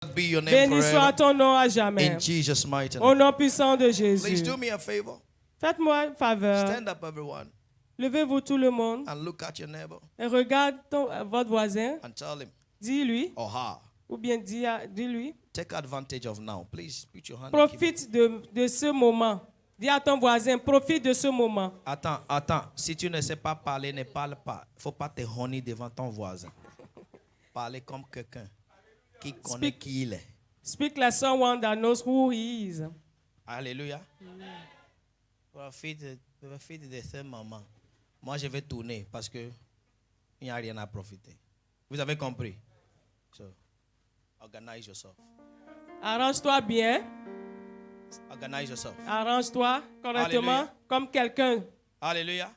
Be your name Béni soit ton nom à jamais. in Jesus' mighty Au name. nom puissant de Jésus. Please do me a favor. Faites-moi une faveur. Stand up, everyone, Levez-vous tout le monde and look at your neighbor et regarde votre voisin. and tell him Dis-lui, or her. ou bien dis-lui, Take advantage of now. Please put your hand. And keep it. profite de ce moment. Dis à ton voisin, profite de ce moment. Attends. Si tu ne sais pas parler, ne parle pas. Il ne faut pas te honner devant ton voisin. Parlez comme quelqu'un qui connaît qui il est. Speak like someone that knows who he is. Alléluia. Profite de ce moment. Moi, je vais tourner parce que il n'y a rien à profiter. Vous avez compris? So, organize yourself. Arrange-toi bien. Organize yourself. Arrange-toi correctement, Alléluia. comme quelqu'un. Hallelujah.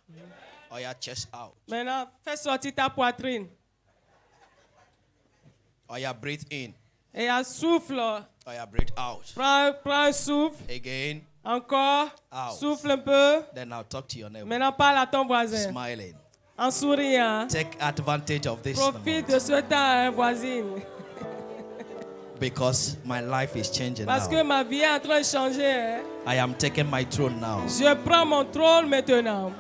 Oh, yeah, chest out. Maintenant, fais sortir ta poitrine. Oh, yeah, breathe in. Et souffle. Oh, yeah, breathe out. Prends un souffle. Again. Encore. Out. Souffle un peu. Then I'll talk to your neighbor. Maintenant, parle à ton voisin. Smiling. En souriant. Take advantage of this Profite moment de ce temps, voisine. because my life is changing Parce que now. ma vie est en train de changer. I am taking my throne now Je prends mon trône maintenant.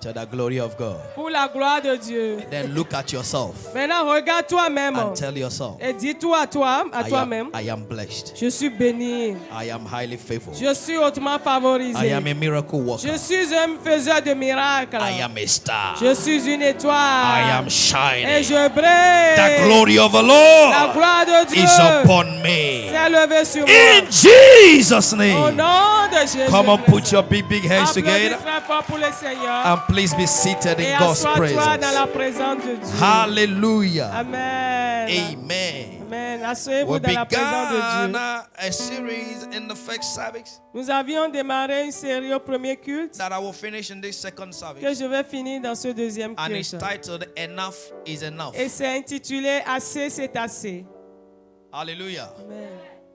to the glory of God. Pour la gloire de Dieu. Then look at yourself Maintenant, regarde toi-même. and tell yourself, Et dis-toi à toi-même. I am blessed. Je suis béni. I am highly favored. Je suis hautement favorisé. I am a miracle worker. Je suis un faiseur de miracles. I am a star. Je suis une étoile. I am Et shining. je brille. The glory of the La Lord gloire de Dieu is upon me. s'est levée sur In moi. Jesus' Au name. nom de Jésus. Come on, put your big hands Applaudis together très fort pour le Seigneur. and please be seated Et in God's assois-toi dans presence. la présence de Dieu. Hallelujah. Amen. Amen. Amen. Asseyez-vous We dans la présence de began Dieu. a series in the first service Nous avions démarré une série au premier culte that I will finish in this second que service. je vais finir dans ce deuxième And it's culte. titled Enough is Enough. Et c'est intitulé Assez, c'est assez. Hallelujah. Amen.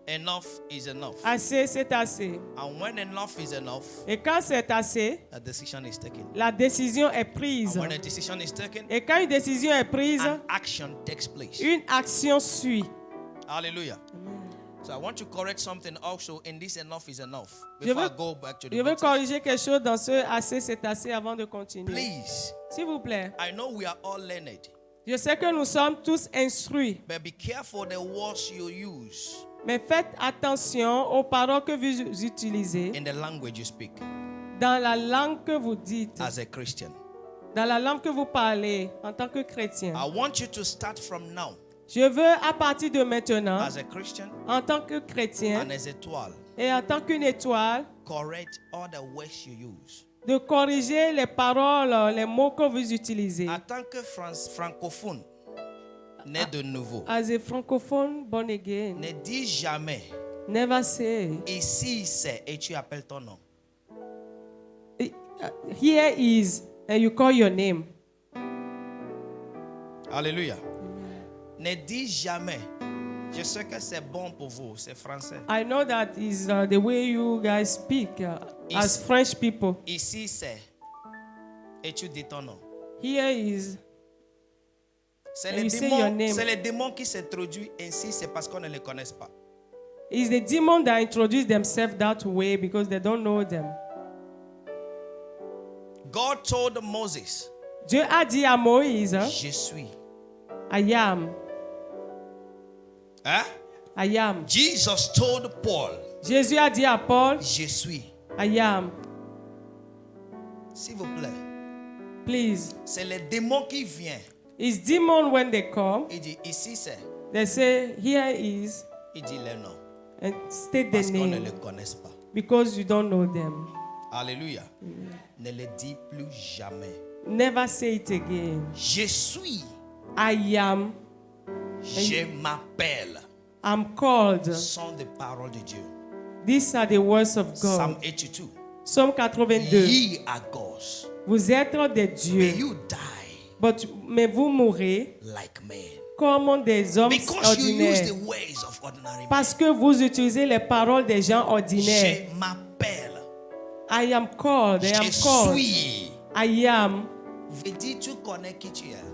Enough is enough. Assez, c'est assez. And when enough is enough, Et quand c'est assez, a decision is taken. la décision est prise. And when a decision is taken, Et quand une décision est prise, an action takes place. une action suit. Hallelujah. So I want to correct something also in this enough is enough. Je Before veux- I go back to the Je veux message. corriger quelque chose dans ce assez, c'est assez avant de continuer. Please, S'il vous plaît. I know we are all learned, Je sais que nous sommes tous instruits, but be careful the words you use mais faites attention aux paroles que vous utilisez in the language you speak dans la langue que vous dites, as a Christian. dans la langue que vous parlez en tant que chrétien. I want you to start from now Je veux à partir de maintenant, as a Christian en tant que chrétien and as a toile, et en tant qu'une étoile, correct all the words you use. de corriger les paroles, les mots que vous utilisez. En tant que francophone, né de nouveau, As a francophone, born again, ne dis jamais never say, ici c'est et tu appelles ton nom. here is, and you call your name. Alléluia. Ne dis jamais. Je sais que c'est bon pour vous, c'est français. I know that is the way you guys speak as French people. Ici c'est et tu dis ton nom. Here is, C'est And les you say your démons, name. c'est les démons qui s'introduisent ainsi, c'est parce qu'on ne les connaît pas. is the demon that introduce themselves that way because they don't know them. God told Moses, Dieu a dit à Moïse, je suis. I am, Hein? I am. Jesus told Paul, Jésus a dit à Paul, je suis. I am. S'il vous plaît, Please. c'est les démons qui viennent. It's demon when they come, Il dit ici c'est. they say, here is, Il dit les noms. and state the Parce qu'on ne name les connaît pas. because you don't know them. Alléluia. Ne le dis plus jamais. Never say it again. Je suis. I am, Je m'appelle. I'm called. Sont des paroles de Dieu. These are the words of Psalm God. 82. Psalme 82. Ye are gods. Vous êtes des May dieux, you die mais vous mourrez like men. comme des hommes Because you use ordinaires. the ways of ordinary men. Parce que vous utilisez les paroles des gens ordinaires. Je m'appelle. I am called, I am Je called. suis. I am. Veut dire tu connais qui tu es.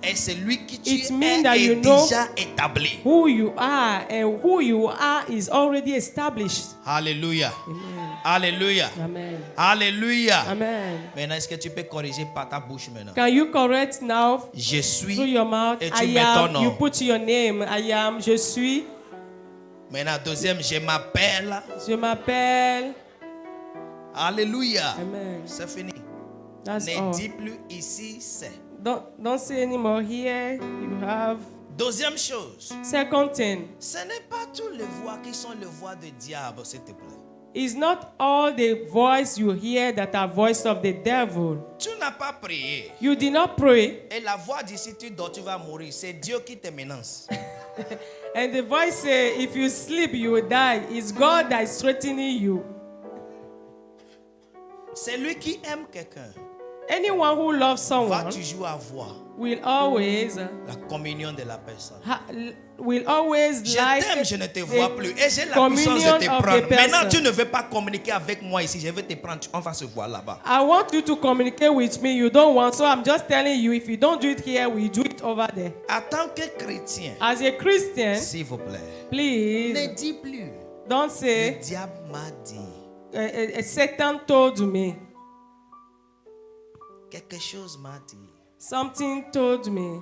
Et c'est lui qui tu It means that es you est know déjà établi. who you are, and who you are is already established. Alléluia. Amen. Alléluia. Amen. Alléluia. Amen. Maintenant, est-ce que tu peux corriger par ta bouche maintenant? Can you correct now Je through suis. your mouth? Et tu I mets ton am. nom. You put your name. I am. Je suis. Maintenant, deuxième, je m'appelle. Je m'appelle. Alléluia. Amen. C'est fini. That's Ne all. dis plus ici, c'est. Don't say anymore. Here you have. Deuxième chose, Second thing. ce n'est pas toutes les voix qui sont les voix du diable, s'il te plaît. It's not all the voice you hear that are voice of the devil. Tu n'as pas prié. You did not pray, Et la voix d'ici dont tu vas mourir, c'est Dieu qui te menace. and the voice say, if you sleep, you will die. It's God that is threatening you. C'est lui qui aime quelqu'un. Anyone who loves Va someone toujours avoir will always la communion de la personne. will always Je like t'aime, je ne te the vois plus. Et j'ai la puissance communion de te of the prendre. Maintenant, person. tu ne veux pas communiquer avec moi ici. Je vais te prendre. On va se voir là-bas. I want you to communicate with me. You don't want, so I'm just telling you, if you don't do it here, we do it over there. En tant que chrétien, As a Christian, s'il vous plaît, please ne dis plus. don't Le say, diable m'a dit. Satan told me. Quelque chose m'a dit. Something told me.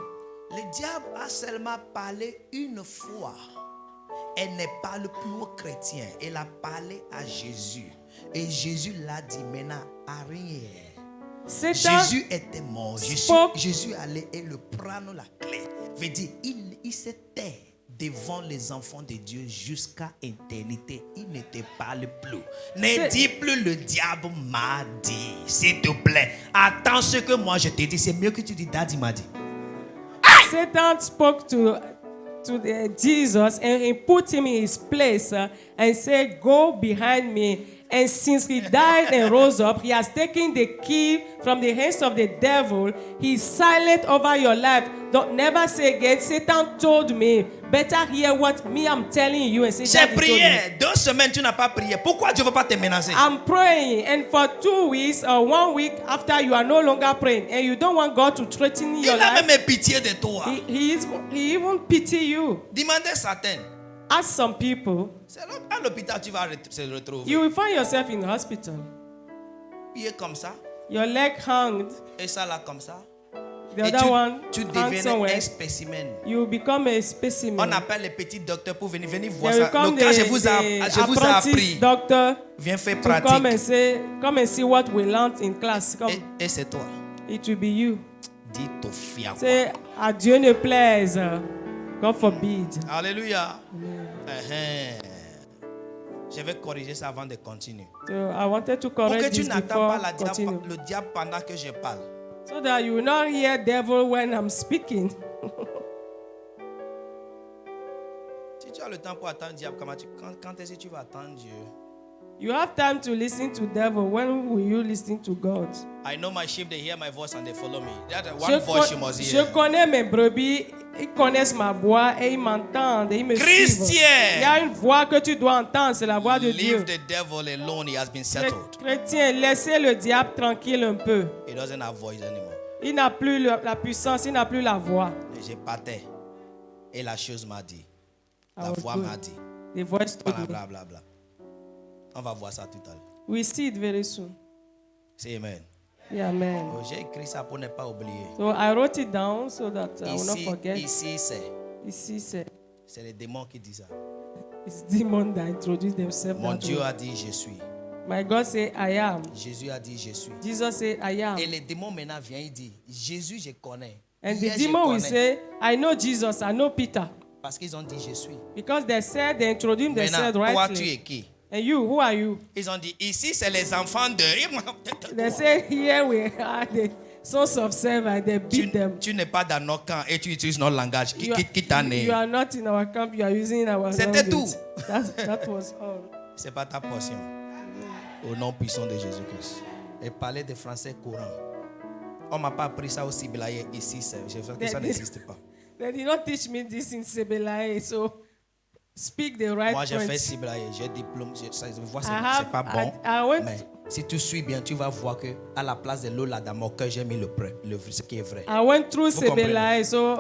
Le diable a seulement parlé une fois. Elle ne parle plus aux chrétiens. Elle a parlé à Jésus. Et Jésus l'a dit maintenant, arrière. Satan Jésus était mort. spoke. Jésus allait et le prendre la clé. Veut dire, il s'était devant les enfants de Dieu jusqu'à éternité. Il ne te parle plus. Ne dis plus le diable m'a dit. S'il te plaît. Attends ce que moi je te dis. C'est mieux que tu dis Daddy m'a dit. Satan spoke to Jesus, and he put him in his place and said, go behind me. And since he died and rose up, he has taken the key from the hands of the devil. He's silent over your life. Don't never say again, Satan told me. Better hear what me I'm telling you and say, J'ai Daddy told me. prié. 2 semaines, tu n'as pas prié. Pourquoi Dieu ne veut pas te menacer? I'm praying, and for 2 weeks or 1 week after, you are no longer praying, and you don't want God to threaten Il your a life. même pitié de toi. He even pity you. Demandez Satan. Ask some people, C'est à l'hôpital tu vas se retrouver. you will find yourself in the hospital. Il est comme ça. Your leg hanged, Et ça là comme ça. the Et other one tu hanged deviens somewhere. un spécimen. You will become a On specimen. appelle les petits docteurs pour venir voir They will ça. come Donc quand je vous the ai apprentice appris, doctor viens faire to come and pratique. say, come and see what we learned in class. Come, Et c'est toi. it will be you. Dis ton fier. Say, à Dieu ne plaise. God forbid. Alléluia. Je vais corriger ça avant de continuer. So I wanted to Pour que correct tu this n'attends pas before continue. le diable pendant que je parle. So that you will not hear devil when I'm speaking. Si tu as le temps pour attendre le diable, quand est-ce que tu vas attendre Dieu? You have time to listen to devil. When will you listen to God? I know my sheep, they hear my voice and they follow me. That's Je one voice you must je hear. connais mes brebis, ils connaissent ma voix et ils m'entendent et ils me suivent. Christian! Il y a une voix que tu dois entendre, c'est la voix de Dieu. Leave the devil alone, he has been settled. Chrétien, laissez le diable tranquille un peu. He doesn't have voice anymore. Il n'a plus la puissance, il n'a plus la voix. Et je partais. Et la chose m'a dit. I La was voix good. m'a dit. The voice told Bla me. bla bla bla. On va voir ça tout à l'heure. We see it very soon. C'est amen. Yeah, amen. Oh, j'ai écrit ça pour ne pas oublier. So I wrote it down so that I will not forget. Ici c'est. Ici, C'est les démons qui disent ça. it's demons that introduce themselves. Mon that Dieu way. a dit je suis. My God said, I am. Jésus a dit je suis. Jesus said, I am. Et les démons maintenant viennent, ils disent Jésus je connais. And Hier, the je demon will connais. say, I know Jesus, I know Peter. Parce qu'ils ont dit je suis. Because they said, they introduced themselves Maintenant, toi tu rightly. es qui? And you, who are you? Ils ont dit ici c'est les enfants de. They say, here we are the sons of Seva. They beat them. Tu n'es pas dans nos camps et tu utilises notre langage. Qui t'a né? You are not in our camp, you are using our C'était language. tout. That was all. C'est pas ta portion. Au nom puissant de Jésus-Christ. Et parler de français courant. On m'a pas appris ça au Siblaye ici. Je sais que ça n'existe pas. They did not teach me this in Sebelae, so speak the right Moi, j'ai fait French. Cibraille, j'ai diplôme, ça se voit, c'est I have- c'est pas bon. I went- Mais si tu suis bien, tu vas voir que à la place de l'eau là dans mon cœur, j'ai mis ce qui est vrai. I went through Vous comprenez? Sebelai, so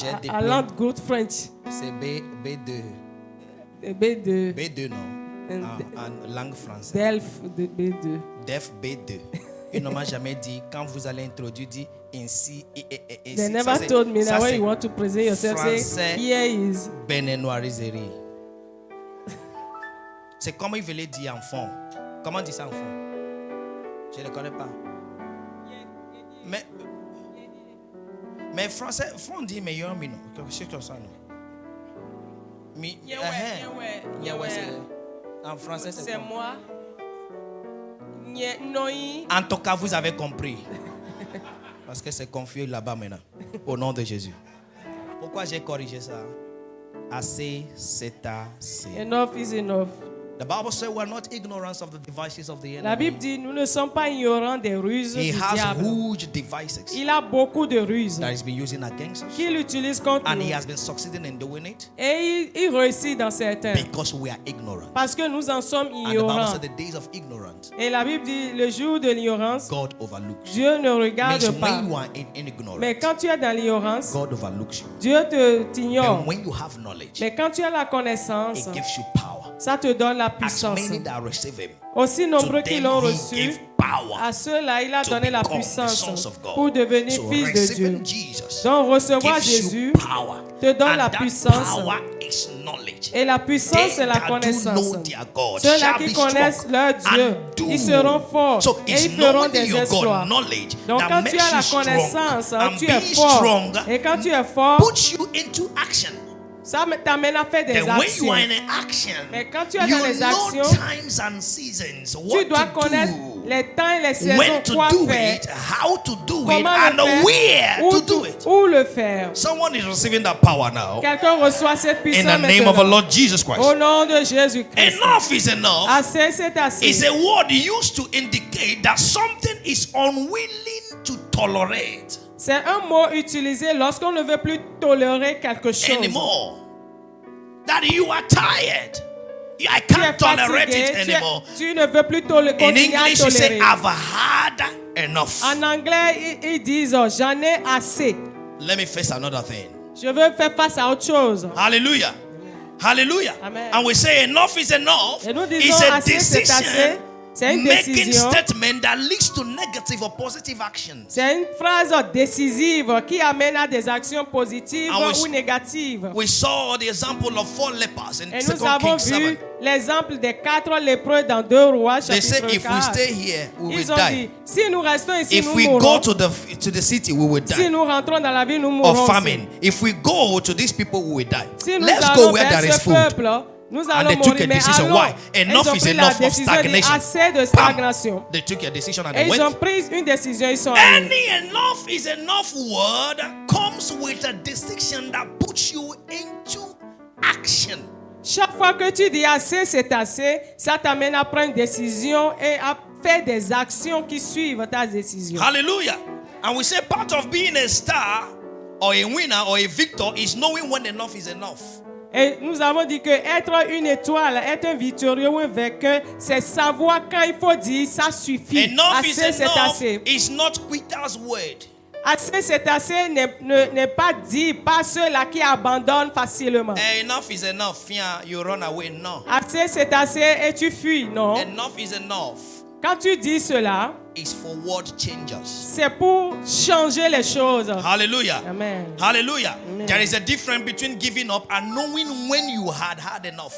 J'ai I diplôme. learned good French. C'est B2. B2, B2, non. En langue française. Delph de B2. Def B2. Ils ne m'ont jamais dit, quand vous allez introduire, dit ainsi et ainsi. They Ça, never c'est- told me ça, that when c'est you want to present yourself, say, français. here is. Béninoiserie. C'est comme il voulait dire en fond. Comment on dit ça en fond? Je ne le connais pas. Mais français, on dit meilleur, mais non. Quelque chose comme ça, non. Ouais, c'est- en français, c'est C'est quoi? moi. Noi. En tout cas, vous avez compris. Parce que c'est confus là-bas maintenant. Au nom de Jésus. Pourquoi j'ai corrigé ça? Assez, c'est assez. Enough is enough. The Bible says we are not ignorant of the devices of the La Bible enemy. dit, nous ne sommes pas ignorants des ruses He du has diable. huge devices Il a beaucoup de ruses that he's been using against us. qu'il utilise contre And nous. he has been succeeding in doing it Et il réussit dans certains. because we are ignorant. Parce que nous en sommes And the Bible ignorants. said the days of ignorance, Et la Bible dit, le jour de l'ignorance, God overlooks. Dieu ne Means regarde pas. when you are in ignorance, Mais quand tu es dans l'ignorance, God overlooks you. Dieu t'ignore. And when you have knowledge, Mais quand tu as la connaissance, it gives you power. ça te donne la As puissance. many that receive him, Aussi to nombreux qui them l'ont he reçu, gave power à ceux-là, il a to donné la become the sons puissance of God. pour devenir So fils de Dieu. receiving Jesus Donc recevoir gives you Jésus power. te donne And la that puissance. power is knowledge. Et la puissance, They c'est la that do connaissance. know their God Ceux-là shall qui be connaissent strong leur Dieu, and do. ils seront forts So et it's ils feront knowing des your exploits. God knowledge Donc that quand tu makes as la you strong, connaissance, and tu es being fort. strong Et quand tu es fort, puts you into action. ça t'amène à faire des Then when you actions. are in action, Mais quand tu es you dans les know actions, times and seasons, Tu what dois to connaître do, les temps et les saisons, when to quoi do faire, it, how to do it, comment and le faire, where to do it. où le faire. Someone is receiving that power now Quelqu'un reçoit cette in puissance the name of the maintenant. Lord Jesus Christ. Au nom de Jésus-Christ. Enough is enough. Assez, c'est assez. Is a word used to indicate that something is unwilling to tolerate C'est un mot utilisé lorsqu'on ne veut plus tolérer quelque chose. anymore. That you are tired. I Tu es can't tolerate fatigué, it anymore. tu ne veux plus In continuer à English, you say, tolérer. I've had enough. En anglais, ils disent, oh, j'en ai assez. Let me face another thing. Je veux faire face à autre chose. Hallelujah. Hallelujah. Amen. And we say enough is enough. Et nous It's disons a assez, c'est assez. decision C'est une making décision. statement that leads to negative or positive actions. C'est une phrase décisive qui amène à des actions positives And we- ou négatives. We saw the example of 4 lepers in Et nous 2 avons Kings vu 7. l'exemple des 4 lépreux dans 2 Rois They said chapitre if we 4. stay here, we will Ils ont die. dit, si nous restons ici, If nous we mourrons. go to the city, we will Si die. nous rentrons dans la ville, nous mourrons. Of aussi. famine. If we go to these people, we will die. Si nous Let's allons go where vers there is ce food. peuple, nous allons they took mourir. a Mais decision. allons. Why? Ils Enough ont is pris enough la of décision de stagnation. assez de Bam. stagnation. They took a decision and Et they ils ont went. pris une décision, ils sont allés. Any enough is enough word comes with a decision that puts you into action. Chaque fois que tu dis assez, c'est assez, ça t'amène à prendre une décision et à faire des actions qui suivent ta décision. Hallelujah. And we say part of being a star or a winner or a victor is knowing when enough is enough. Et nous avons dit que être une étoile, être un victorieux ou un vainqueur, c'est savoir quand il faut dire ça suffit. Enough is Assez, c'est enough assez. is not quitter's word. Assez, c'est assez n'est pas dit par ceux-là qui abandonnent facilement. Enough is enough. Yeah, you run away. No. Assez, c'est assez et tu fuis, non? Enough is enough Quand tu dis cela, is for word changers. c'est pour changer les choses. Hallelujah. Amen. Hallelujah. Amen. There is a difference between giving up and knowing when you had enough.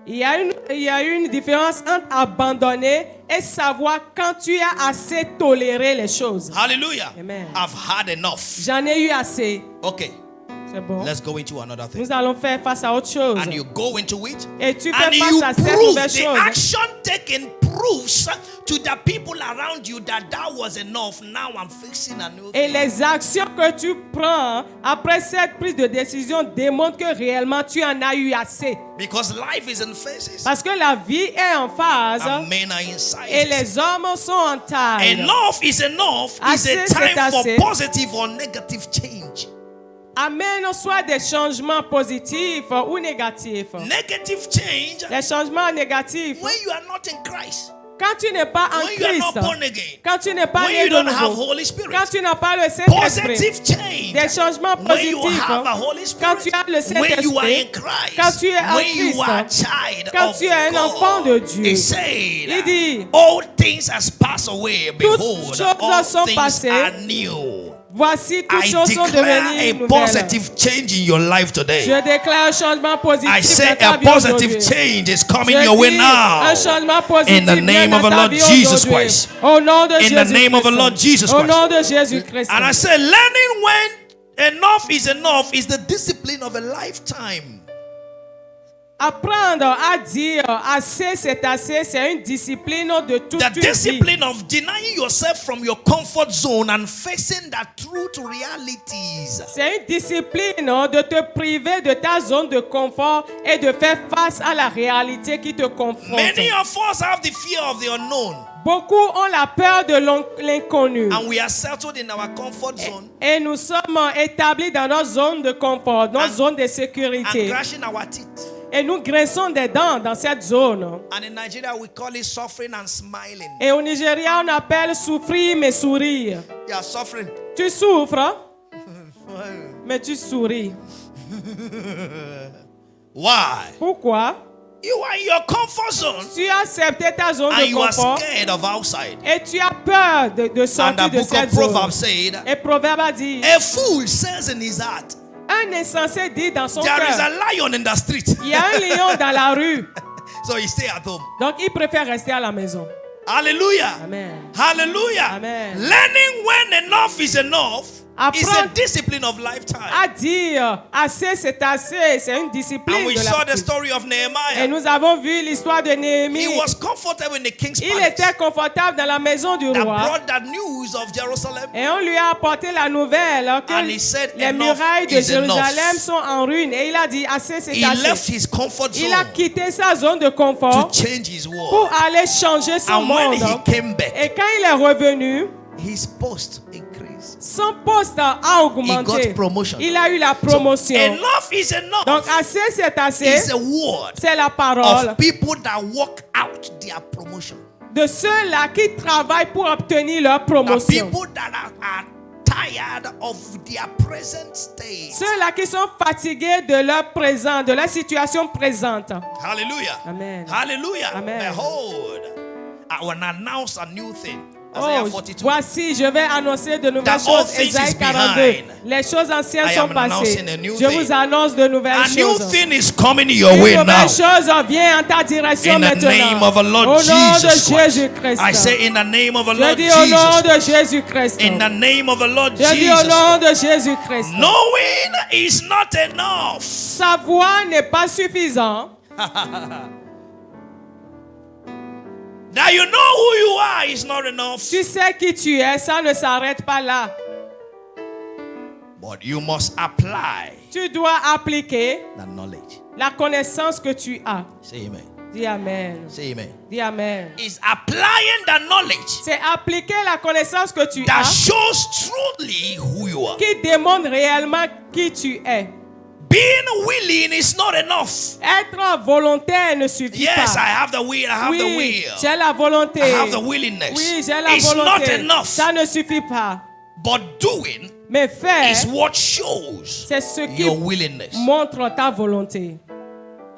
Il y a une différence entre abandonner et savoir quand tu as assez toléré les choses. Hallelujah. Amen. I've had enough. J'en ai eu assez. Okay, C'est bon. let's go into another thing. Nous allons faire face à autre chose. And you go into it. Et tu And fais you face à cette prove nouvelle the chose. action taken proves to the people around you that was enough. Now I'm fixing a new Et thing. les actions que tu prends après cette prise de décision démontrent que réellement tu en as eu assez. Because life is in phases. Parce que la vie est en phase And men are in et sizes. les hommes sont en taille. Enough is enough is Assez, a c'est time assez. for positive or negative change. amène soit des changements positifs ou négatifs. Negative change, Les changements négatifs, when you are not in Christ, quand tu n'es pas en when you are not Christ, born again, quand tu n'es pas when né you de don't have nouveau, Holy Spirit. quand tu n'as pas le Saint-Esprit, Positive change, des changements when you positifs, have a Holy quand tu Spirit, as le when you are in Saint-Esprit, Christ, quand tu es en when you Christ, are a child quand of tu es un enfant God, de Dieu. it said, Il dit, all things has passed away, behold, choses all sont things passées. are new. voici toutes I choses sont declare devenues a nouvelles. positive change in your life today. Je déclare un changement positif I say dans ta a vie positive aujourd'hui. change is coming Je your way dis, now. un changement positif In the vient name dans of the ta Lord vie Jesus aujourd'hui. Christ. Au nom de In the Jésus name of the Christ. Lord Jesus Au Christ. nom de Jésus Christ. And I say, learning when enough is the discipline of a lifetime. Apprendre à dire assez c'est assez, c'est une discipline de toute The une vie. discipline of denying yourself from your comfort zone and facing the truth realities. C'est une discipline de te priver de ta zone de confort et de faire face à la réalité qui te confronte. Many of us have the fear of the unknown, Beaucoup ont la peur de l'inconnu. and we are settled in our comfort zone Et nous sommes établis dans notre zone de confort, notre zone de and sécurité. gnashing our teeth. Et nous grinçons des dents dans cette zone. And in Nigeria, we call it suffering and smiling. Et au Nigeria, on appelle souffrir mais sourire. You are suffering. Tu souffres, mais tu souris. Why? Pourquoi? You are in your comfort zone Tu as accepté ta zone and de you are confort scared of outside. et tu as peur de And sortir the de book cette of zone. Proverbs said, Et Proverbe a dit, a fool says in his heart, un insensé dit dans son there is cœur, a lion in the street. il y a un lion dans la rue. So he stay at home. Donc il préfère rester à la maison. Hallelujah. Amen. Hallelujah. Amen. Learning when enough is enough is a Apprendre discipline of lifetime. à dire assez c'est assez, c'est une discipline And we de saw la the vie. story of Et Nehemiah. nous avons vu l'histoire de Néhémie. He was comfortable in the king's Il palace. était confortable dans la maison du That roi. brought the news of Jerusalem. Et on lui a apporté la nouvelle que And he said, les "Enough murailles de is Jérusalem enough." sont en ruine. Et il a dit, assez c'est He left assez. his comfort Il a zone quitté sa zone de to confort change his pour world. aller changer son And when monde. he came back, Et quand il est revenu, his post increased. son poste a He augmenté. got promotion. Il a eu la promotion. Enough is Donc enough. assez c'est assez, Is a word c'est la parole of people that work out their promotion. de ceux-là qui travaillent pour obtenir leur The promotion. people that are tired of their present state. Ceux-là qui sont fatigués de leur présent, de leur situation présente. Hallelujah. Amen. Hallelujah. Amen. Behold, I will announce a new thing. Isaiah Oh, 42. voici, je vais annoncer de nouvelles That all choses. things Ésaïe is 42. behind. Les choses anciennes I sont am passées. announcing a new Je thing. vous annonce de nouvelles A new choses. thing is coming your Une way now. nouvelle chose vient en ta direction In the maintenant. name of the Lord Au nom de Jesus Christ. Jésus-Christ. I say in the name of the Je Lord dis au nom Jesus. de Jésus-Christ. In the name of the Lord Je dis au Jesus. nom de Jésus-Christ. Knowing is not enough. Savoir n'est pas suffisant. That you know who you are is not enough. Tu sais qui tu es, ça ne s'arrête pas là. But you must apply Tu dois appliquer the knowledge. la connaissance que tu as. Say amen. Dis Amen. Say amen. Dis Amen. Is applying the knowledge C'est appliquer la connaissance que tu that as shows truly who you are. qui démontre réellement qui tu es. Being willing is not enough. Être volontaire ne suffit Yes, I pas. have the will. I have the Oui, will. j'ai la volonté. I have the willingness. Oui, j'ai la It's not volonté. enough. Ça ne suffit pas. But doing Mais faire, is what shows c'est ce qui your willingness. montre ta volonté.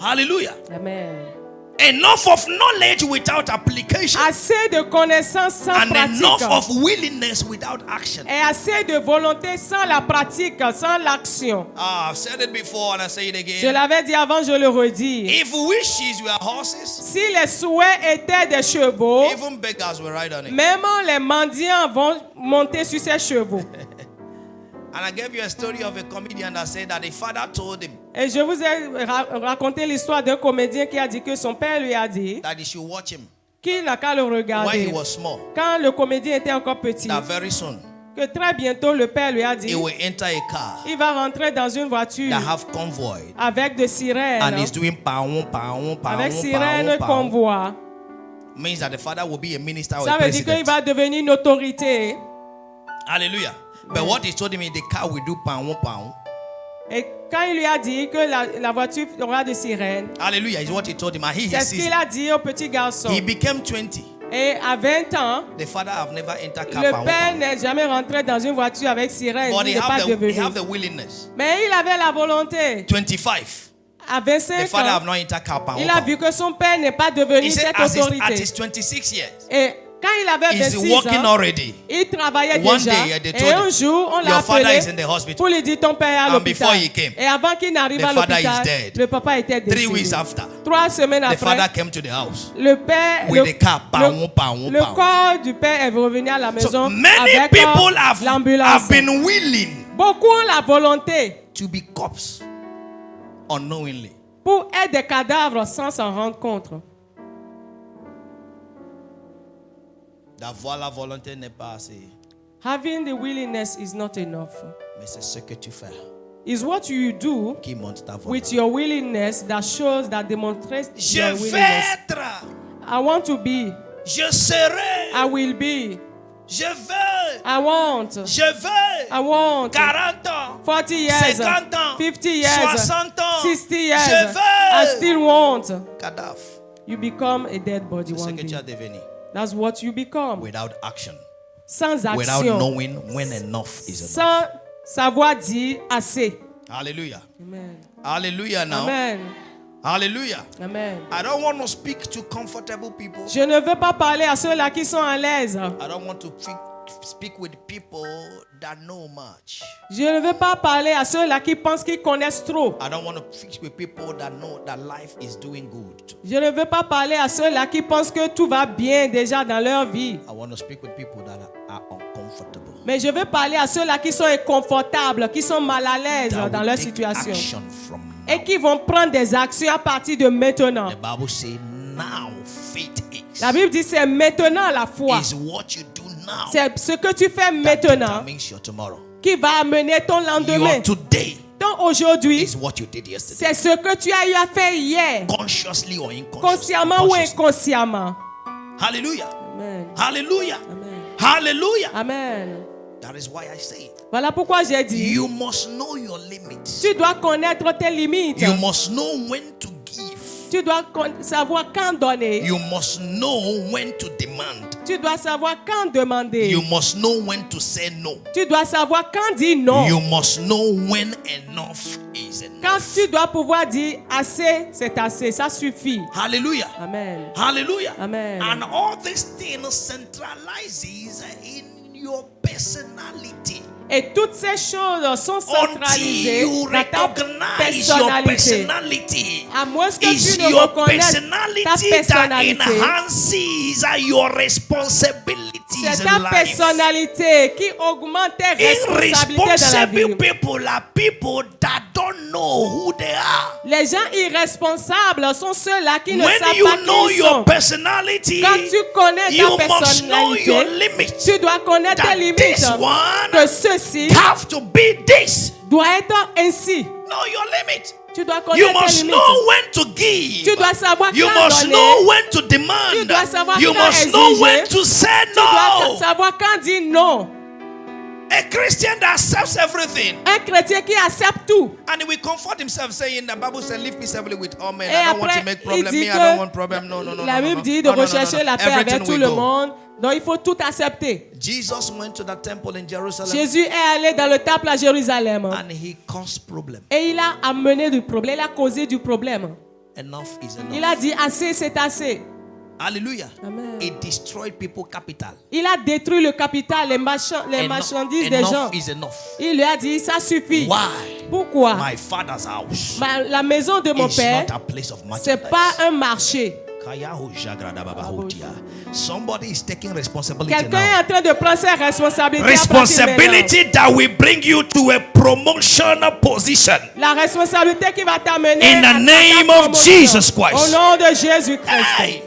Hallelujah. Amen. Enough of knowledge without application. Assez de connaissances sans And pratique. enough of willingness without action. Et assez de volonté sans la pratique, sans l'action. I've said it before and I say it Je again. l'avais dit avant, je le redis. If wishes were horses, Si les souhaits étaient des chevaux, even beggars will ride on it. même les mendiants vont monter sur ces chevaux. And I gave you a story of a comedian that said that the father told him Et je vous ai raconté l'histoire d'un comédien qui a dit que son père lui a dit that he should watch him qu'il n'a qu'à le when he regarder. was small. Quand le comédien était encore petit, That very soon que très bientôt le père lui a he dit will enter a car il va rentrer dans une voiture that have convoy avec des sirènes. and he's doing pound, pound, Avec pound, sirène pound, pound. convoi. Means that the father will be a minister or Ça a veut dire qu'il president. va devenir une autorité. Hallelujah. But what he told him is the car will do pound, pound. Et quand il lui a dit que la voiture aura des sirènes, Hallelujah is what he told him. And he c'est ce sees qu'il a dit au petit garçon. he became 20. Et à 20 ans, The father have never entered car le park. père n'est jamais rentré dans une voiture avec sirène. But Il he n'est pas have devenu. the willingness. Mais il avait la volonté. 25. À The 25 father have ans, not entered car park. il a vu que son père n'est pas devenu He said cette at his autorité. 26 years, Et quand il avait he's 26 working ans, already. il travaillait One déjà. day, they Et told un him, jour, on l'a your father appelé is in the hospital. pour lui dire ton père est à And l'hôpital. before he came, Et avant qu'il n'arrive the à father is l'hôpital, dead. le papa était 3 weeks décédé. after, 3 semaines the après, father came to the house le père, with the car. le corps du père est revenu à la maison So many avec people have l'ambulance. been willing Beaucoup ont la volonté to be cops unknowingly. pour être des cadavres sans s'en rendre compte. D'avoir la volonté n'est pas assez, Having the willingness is not enough. mais c'est ce que tu fais It's what you do qui montre ta volonté. with your willingness that shows, that demonstrates Je your vais willingness. être, I want to be. je serai, I will be. je veux, I want. je veux. I want. 40 ans, 40 years. 50 ans, 50 years. 60 ans, 60 years. je veux. I still want. Cadavre. You become a dead body C'est ce one que tu day. as devenu. That's what you become. Without action. Sans Without action. knowing when enough is enough. Sans savoir dire assez. Hallelujah. Amen. Hallelujah now. Amen. Hallelujah. Amen. I don't want to speak to comfortable people. Je ne veux pas parler à ceux-là qui sont à l'aise. I don't want to speak with people that know much. Je ne veux pas parler à ceux-là qui pensent qu'ils connaissent trop. I don't want to speak with people that know that life is doing good. Je ne veux pas parler à ceux-là qui pensent que tout va bien déjà dans leur vie. I want to speak with people that are uncomfortable. Mais je veux parler à ceux-là qui sont inconfortables, qui sont mal à l'aise That dans will leur take situation. action from Et now. qui vont prendre des actions à partir de maintenant. The Bible says now faith is. La Bible dit c'est maintenant la foi. Is what you do now. C'est ce que tu fais That maintenant determines your tomorrow. qui va amener ton lendemain. Your today Donc aujourd'hui, is what you did yesterday. c'est ce que tu as eu à faire hier, Consciously or unconsciously. consciemment ou inconsciemment. Hallelujah. Amen. Hallelujah. Amen. Hallelujah. Amen. That is why I say it. Voilà pourquoi j'ai dit, You must know your limits. tu dois connaître tes limites. You must know when to give. Tu dois savoir quand donner. You must know when to demand. Tu dois savoir quand demander. You must know when to say no. Tu dois savoir quand dire non. You must know when enough is Quand enough. tu dois pouvoir dire assez, c'est assez, ça suffit. Hallelujah. Amen. Hallelujah. Amen. And all these things centralizes in your personality. Et toutes ces choses sont Until centralisées you dans ta recognize your personnalité. personality. À moins que Is tu ne your reconnaisses ta personality that personnalité. enhances your responsibilities C'est in ta life. personnalité qui augmente tes responsabilités dans la Irresponsible vie. people are people that don't know who they are. Les gens irresponsables sont ceux-là qui ne When savent you pas know qui ils your sont. personality, Quand tu connais you ta must know your personnalité, limits. tu dois connaître That tes limites. this one Que ceci have to be this. doit être ainsi. Know your limit. Tu dois You connaître tes must limites. know when to give. Tu dois savoir You quand must donner. know when to demand. Tu dois savoir You quand must know exiger. when to say Tu dois no. savoir quand dire non. A Christian that accepts everything. Un chrétien qui accepte tout. And he will comfort himself saying, the Bible says, live peaceably with all men. Et I don't want après, to make il problem. dit Me, I don't want que problem. No, no, no. la no, Bible no, dit de no, no, no, rechercher no. la paix Everything avec tout will le go. monde. Donc il faut tout accepter. Jesus went to the temple in Jerusalem Jésus est allé dans le temple à Jérusalem. and he caused problem. Et il a amené du problème. Il a causé du problème. Enough is Il enough. a dit assez, c'est assez. Hallelujah. Amen. It destroyed people capital. Il a détruit le capital, les marchandises des gens. Enough is enough. Il lui a dit, ça suffit. Why? Pourquoi? My father's house La maison de mon is père, not a place of c'est merchandise. pas un marché. Somebody is taking responsibility Quelqu'un est now. en train de prendre ses responsabilités. à partir de Responsibility that will bring you to a promotional position. maintenant. La responsabilité qui va t'amener In the à ta name of promotion. Jesus Christ. Au nom de Jésus-Christ. Hey,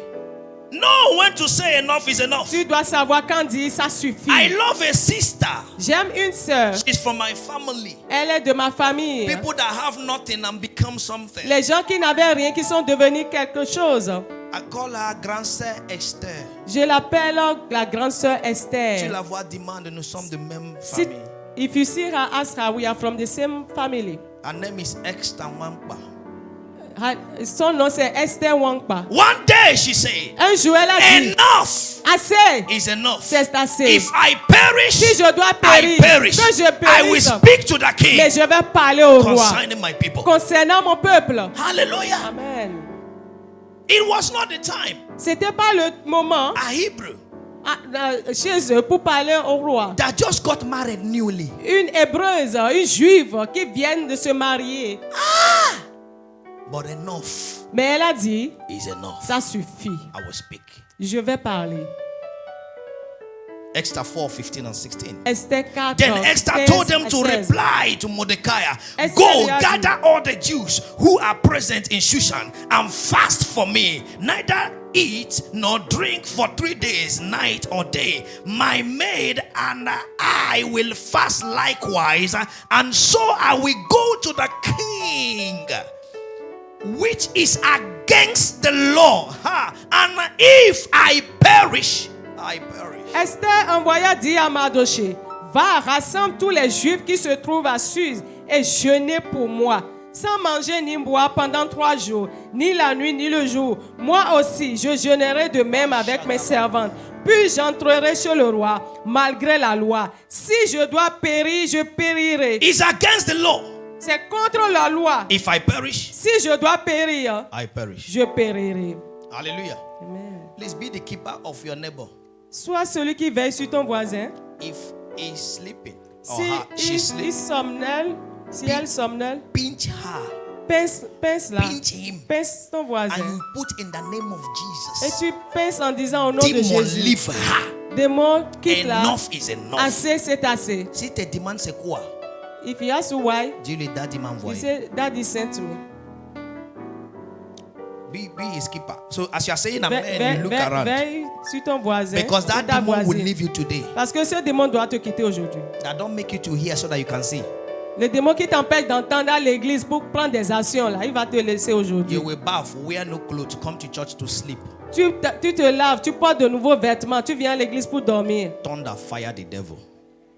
know when to say enough is enough. Tu dois savoir quand dire ça suffit. I love a sister. J'aime une sœur. She's from my family. Elle est de ma famille. People that have nothing and become something. Les gens qui n'avaient rien, qui sont devenus quelque chose. I call her grand-sœur Esther. Je l'appelle la grande sœur Tu Esther. la vois demande, nous sommes de même Si, famille. if you see her, ask her, we are from the same family. Her name is Esther Wampa. Son nom c'est Esther Wangpa. One day she said, Un jour elle a dit, enough assez, is enough. c'est assez. If I perish, Si je dois I périr, perish. que je I will périsse, speak to the king mais je vais parler au roi concerning my people. concernant mon peuple. Hallelujah. Amen. It was not the time. C'était pas le moment A Hebrew chez eux pour parler au roi. that just got married newly. Une hébreuse, une juive qui vient de se marier. But enough Mais elle a dit, is enough. ça suffit. I will speak. Je vais parler. Esther 4, 15 and 16. Esther 4. Then Esther 15 told them à to 16. reply to Mordecai, Esther go lui a dit, gather all the Jews who are present in Shushan and fast for me. Neither eat nor drink for 3 days, night or day. My maid and I will fast likewise, and so I will go to the king, which is against the law. And if I perish, I perish. Esther envoya dire à Mardoché, va, rassemble tous les Juifs qui se trouvent à Suse et jeûnez pour moi, sans manger ni boire pendant 3 jours, ni la nuit ni le jour. Moi aussi, je jeûnerai de même avec mes servantes. Puis j'entrerai chez le roi, malgré la loi. Si je dois périr, je périrai. It's against the law. C'est contre la loi. If I perish, Si je dois périr, I perish. je périrai. Hallelujah. Amen. Please be the keeper of your neighbor. Sois celui qui veille sur ton voisin. If he's sleeping or Si she's il sleeping, somnole, si elle somnole, pinch her, pince là, pinch him, pince ton and voisin. you put in the name of Et Jesus. tu pinces en disant au nom de Demon, Jésus. leave her. Démon, quitte-la. Enough is enough. Assez, c'est assez. Si tes demandes c'est quoi? If you ask why, Dis-lui daddy m'a you envoyé. say, Daddy sent me. Be his keeper. So as you are saying amen, you look around. Veille sur ton voisin. Because sur that ta demon will voisine. leave you today. Parce que ce démon doit te quitter aujourd'hui. That don't make you to hear so that you can see. Le démon qui t'empêche d'entendre à l'église pour prendre des actions, là, il va te laisser aujourd'hui. You will bath, wear no clothes, come to church to sleep. Tu te laves, tu portes de nouveaux vêtements, tu viens à l'église pour dormir. Thunder fire the devil.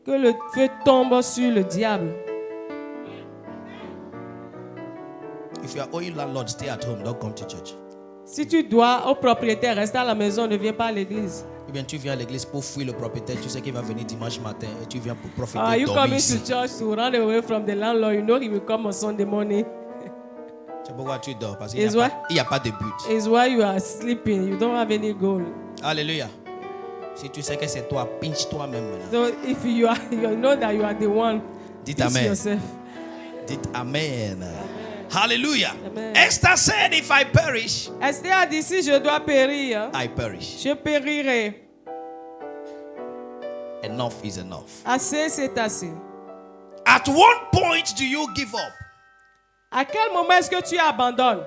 Que le feu tombe sur le diable. If you are owing landlord, stay at home, don't come to church. Si tu dois au propriétaire rester à la maison, ne viens pas à l'église. Ou bien tu viens à l'église pour fuir le propriétaire, tu sais qu'il va venir dimanche matin et tu viens pour profiter Are you dormir coming ici. to church to run away from the landlord? You know he will come on Sunday morning. C'est pourquoi tu dors, parce qu'il Is n'y a pas de but. It's why you are sleeping. You don't have any goal. Alléluia. Si tu sais que c'est toi, pinche toi-même maintenant. So if you know that you are the one, Dites teach amen. yourself. Dites amen. Hallelujah. Amen. Esther said, if I perish, Esther a dit, si je dois périr, I perish. je périrai. Enough is enough. Assez, c'est assez. At what point do you give up? À quel moment est-ce que tu abandonnes?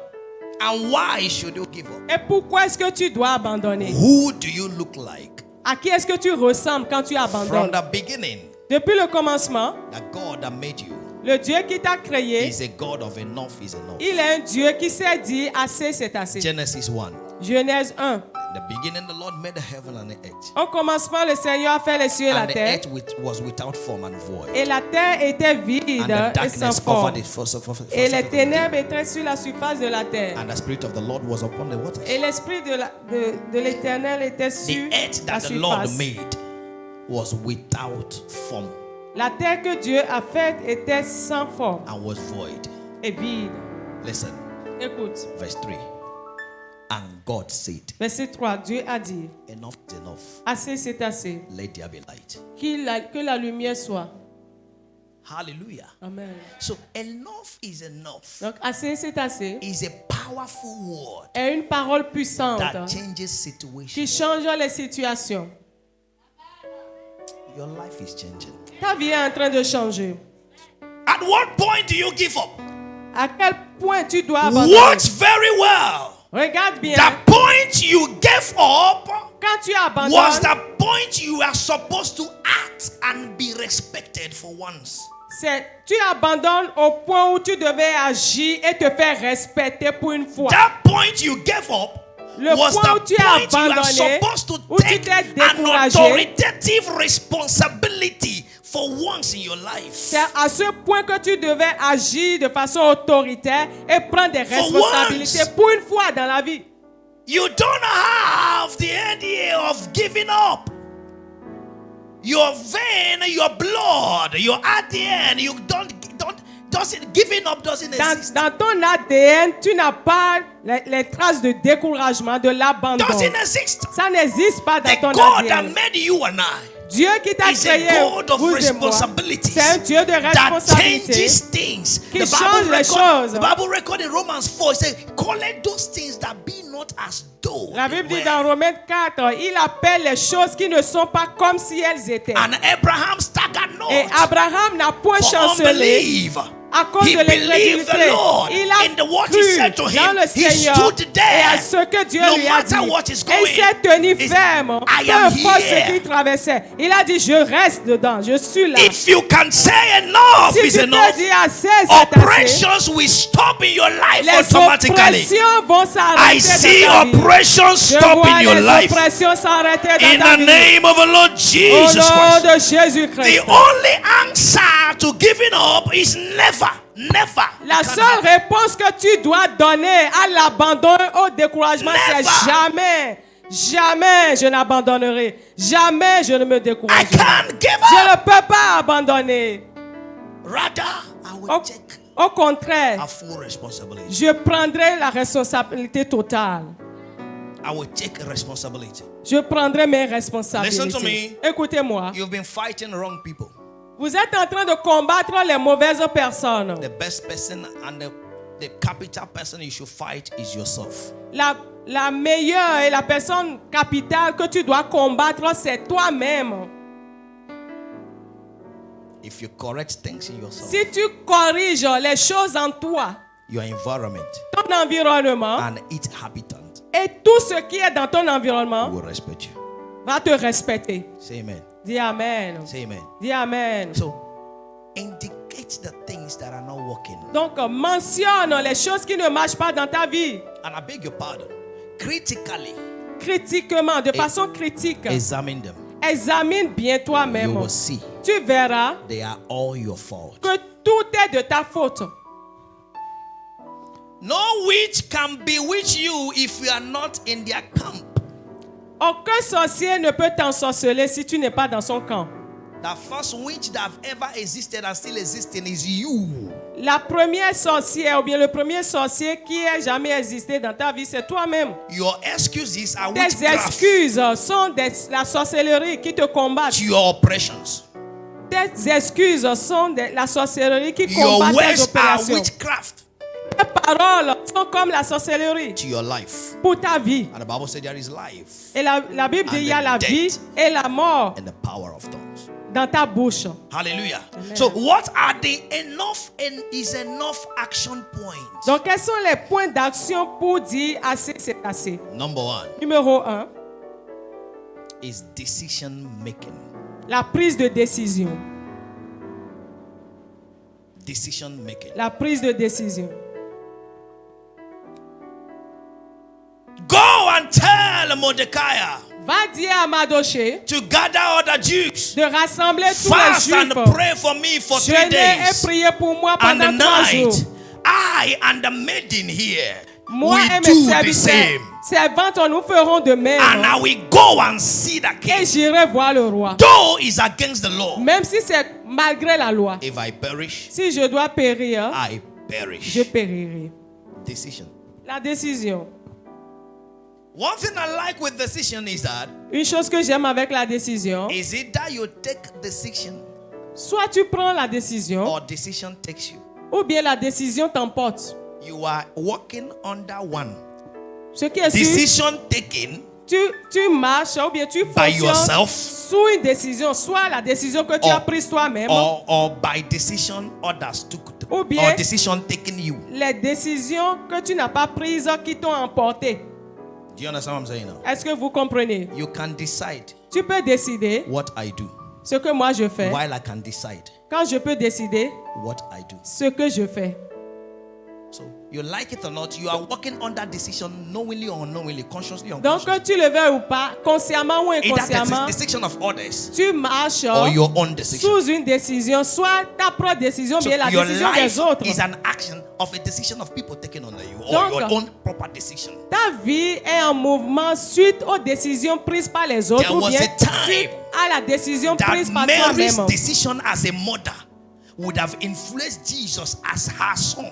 And why should you give up? Et pourquoi est-ce que tu dois abandonner? Who do you look like? À qui est-ce que tu ressembles quand tu From abandonnes? the beginning, Depuis le commencement, the God that made you le Dieu qui t'a créé, is a God of enough is enough. il est un Dieu qui s'est dit assez, c'est assez. Genesis 1. Genèse 1. In the beginning, the Lord made the heaven and the earth. Au commencement, le Seigneur a fait les cieux et la And the terre. earth was without form and void. Et la terre était And vide the et sans darkness forme. covered the face of the Et les deep. ténèbres étaient sur la surface de la terre. And the Spirit of the Lord was upon the waters. Et l'esprit de l'Éternel était sur The earth la that the Lord surface. made was without form La terre que Dieu a faite était sans forme and was void. et vide. Listen, Écoute, verse 3. And God said, verset 3, Dieu a dit, enough is enough. assez c'est assez, Let there be light. que la lumière soit. Hallelujah. Amen. So enough is enough. Donc assez c'est assez Is a powerful word est une parole puissante that changes situation. qui change les situations. Your life is changing. Ta vie est en train de changer. At what point do you give up? À quel point tu dois abandonner? Watch very well. Regarde bien. The point you gave up Quand tu was abandonnes, the point you are supposed to act and be respected for once. tu abandonnes au point où tu devais agir et te faire respecter pour une fois. That point you gave up Le was point où the tu point as you are abandonné, supposed to où tu take t'es an découragé. authoritative responsibility for once in your life. C'est à ce point que tu devais agir de façon autoritaire et prendre des responsabilités once. pour une fois dans la vie. You don't have the idea of giving up. Your vein, your blood, your ADN, you giving up doesn't exist. Dans ton ADN, tu n'as pas les traces de découragement, de l'abandon. Doesn't exist. Ça n'existe pas dans The ton God that ADN. made you and I Dieu qui t'a is a créé, God of vous et moi, responsibilities c'est un Dieu de that responsabilité. changes things. Qui change les choses. The Bible record in Romans 4 says, call it those things that be not as though La they Bible dit were. dans Romains 4, il appelle les choses qui ne sont pas comme si elles étaient. And Abraham staggered not Et Abraham n'a point for chancelé unbelief. à cause He de believed l'incrédulité. the Lord Il a in the what he cru said to him. dans le He Seigneur stood et there. à ce que Dieu No lui a dit. matter what is Et going, il s'est tenu he said, ferme. I Peu am importe ce here. qu'il traversait. Il a dit, je reste dedans, je suis là. If you can say enough Si is tu enough, te dis assez, c'est assez. operations will stop in your life Les automatically. oppressions vont I s'arrêter see dans ta vie. oppressions Je stop vois in your les life. oppressions s'arrêter In dans ta the vie. name of the Lord Au Jesus nom Christ. de Jésus-Christ. The only answer to giving up is never, never. La It can seule happen. réponse que tu dois donner à l'abandon, au découragement, Never. c'est jamais, jamais je n'abandonnerai. Jamais je ne me I découragerai. can't give Je up. ne peux pas abandonner. Rather, I will take Au contraire, a full responsibility. je prendrai la responsabilité totale. I will take a responsibility. Je prendrai mes responsabilités. Listen to me. Écoutez-moi. You've been fighting wrong people. Vous êtes en train de combattre les mauvaises personnes. The best person and the capital person you should fight is yourself. La meilleure et la personne capitale que tu dois combattre, c'est toi-même. If you correct things in yourself, Si tu corriges les choses en toi, your environment ton environnement and its habitant et tout ce qui est dans ton environnement will respect you. va te respecter. Say amen. Dis Amen. Say amen. Dis Amen. So, indicate the things that are not working. Donc, mentionne les choses qui ne marchent pas dans ta vie. And I beg your pardon. Critically, Critiquement, de façon critique. examine them. Examine bien You toi-même. will see Tu verras they are all your fault. que tout est de ta faute. No witch can bewitch you if you are not in their camp. Aucun sorcier ne peut t'ensorceler si tu n'es pas dans son camp. The first witch that have ever existed and still existing is you. La première sorcière ou bien le premier sorcier qui a jamais existé dans ta vie, c'est toi-même. Your excuses are Tes witchcraft excuses sont la sorcellerie qui te combat. to your oppressions. Tes excuses sont la sorcellerie qui Your combat tes words are opérations. witchcraft Tes paroles sont comme la sorcellerie to your life. pour ta vie. And the Bible said there is life Et la Bible dit And il y a the la death. vie et la mort and the power of tongues. dans ta bouche. Hallelujah. Amen. So what are the enough and is enough action points? Donc, quels sont les points d'action pour dire assez, c'est assez? Number one Numéro 1, is decision making. la prise de décision. Decision making. La prise de décision. Go and tell Mordecai Va dire à Mardoché to gather other Jews. de rassembler tous Fast les and Juifs. pray for me for 3 Jeûner et days. prier pour moi And pendant the 3 jours. night, I and the maiden here Moi will et mes do the serviteurs, same. servantes, nous ferons de même. And I will go and see the Et king. j'irai voir le roi. Though it's against the law. Même si c'est malgré la loi. If I perish, Si je dois périr, I perish. je périrai. Decision. La décision. One thing I like with decision is that Une chose que j'aime avec la décision, is either you take decision soit tu prends la décision, or decision takes you. ou bien la décision t'emporte. You are walking under one. Ce qui est sûr, Decision taken tu marches ou bien tu by fonctionnes yourself sous une décision, soit la décision que tu as prise toi-même, or by decision others took Ou bien- or decision taken you. les décisions que tu n'as pas prises qui t'ont emporté. Do you understand what I'm saying now? Est-ce que vous comprenez? You can decide Tu peux décider what I do ce que moi je fais. while I can decide Quand je peux décider what I do. ce que je fais. So, you like it or not, you are working on that decision knowingly or unknowingly, consciously or Donc, que unconsciously. tu le veuilles ou pas, consciemment ou Either inconsciemment, the decision of others tu marches or your own decision. sous une décision, soit ta propre décision, So bien la your décision life des autres. is an action of a decision of people taken under you, or Donc, your own proper decision. Ta vie est en mouvement suite aux décisions prises par les autres There ou was bien a time suite à la décision That prise par Mary's toi-même. decision as a mother would have influenced Jesus as her son.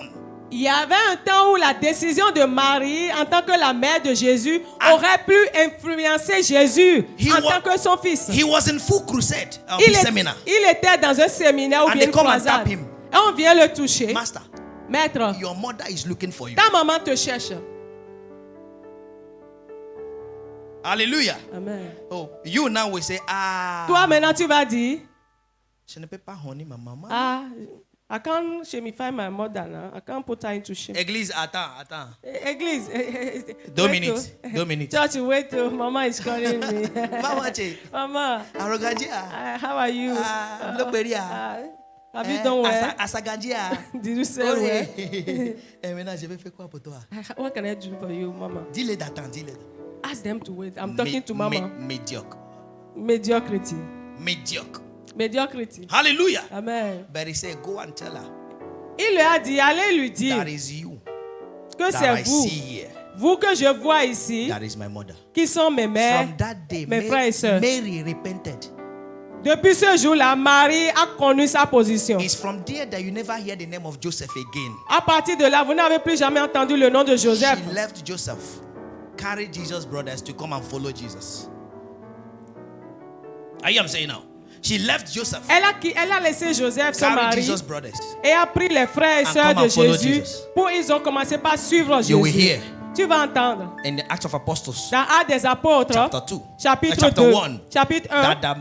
Il y avait un temps où la décision de Marie, en tant que la mère de Jésus, aurait pu influencer Jésus He en wa- tant que son fils. He was in full crusade Il, seminar. il était dans un séminaire ou And bien they une come and croisade. tap him. Et on vient le toucher. Master, Maître, your mother is looking for you. ta maman te cherche. Hallelujah. Amen. Oh, you now will say, Toi maintenant tu vas dire, je ne peux pas honner ma maman. I can't shamify my mother now. I can't put her into shame. Église, attends. Église. 2 minutes. 2 minutes. Church, wait till Mama is calling me. Mama, che. Mama, Arrogantia. how are you? Have you done well? Asagandia. Did you say well? Et maintenant, je vais faire quoi pour toi? What can I do for you, Mama? Dis-le d'attendre, dis-le. Ask them to wait. I'm talking to Mama. Médiocre. Mediocrity. Médiocre. Mediocrity. Hallelujah. Amen. But he said, go and tell her Il lui a dit, allez lui dire that is you que that c'est I vous, see here. vous que je vois ici, That is my mother. qui sont mes mères, From that day, mes frères et sœurs. Mary repented. Depuis ce jour-là, Marie a connu sa position. It's from there that you never hear the name of Joseph again. À partir de là, vous n'avez plus jamais entendu le nom de Joseph. She left Joseph, carried Jesus' brothers to come and follow Jesus. Are you I'm saying now? She left Joseph, Elle a laissé Joseph, son carried mari, Jesus' brothers. et a pris les frères et And sœurs come de and follow Jésus. Jesus. Ils ont commencé par suivre You will Jésus. hear Tu vas entendre in the Acts of Apostles, dans Actes des Apôtres, chapter 2, chapitre chapter 2, 1, chapitre 1, that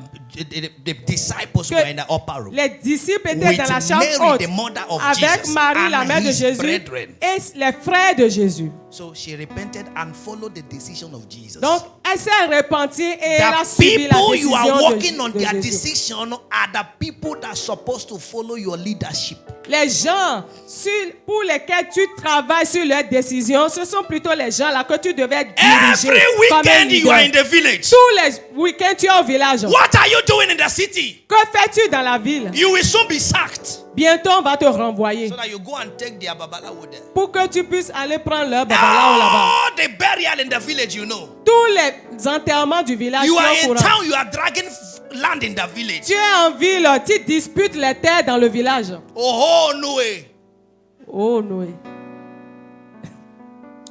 the disciples que were in the upper room les disciples étaient with dans la chambre Mary, haute the mother of avec Jesus, Marie, la and mère de his Jésus, brethren. et les frères de Jésus. So she repented and followed the decision of Jesus. Donc, elle s'est repentie et elle a The suivi la people you are décision working on de their Jésus. decision are the people that are supposed to follow your leadership. Les gens pour lesquels tu travailles sur leurs décisions, ce sont plutôt les gens là que tu devais diriger. Every comme un weekend you leader. are in the village. Tous les week-ends, tu es au village. What are you doing in the city? Que fais-tu dans la ville? You will soon be sacked. Bientôt, on va te renvoyer. So that you go and take their babalawo there. Pour que tu puisses aller prendre leur babalao là-bas. All the burial in the village, you know. Tous les enterrements du village You sont are au in courant. town, you are dragging land in the village. Tu es en ville, tu disputes les terres dans le village. Oh, no way. Oh Noé.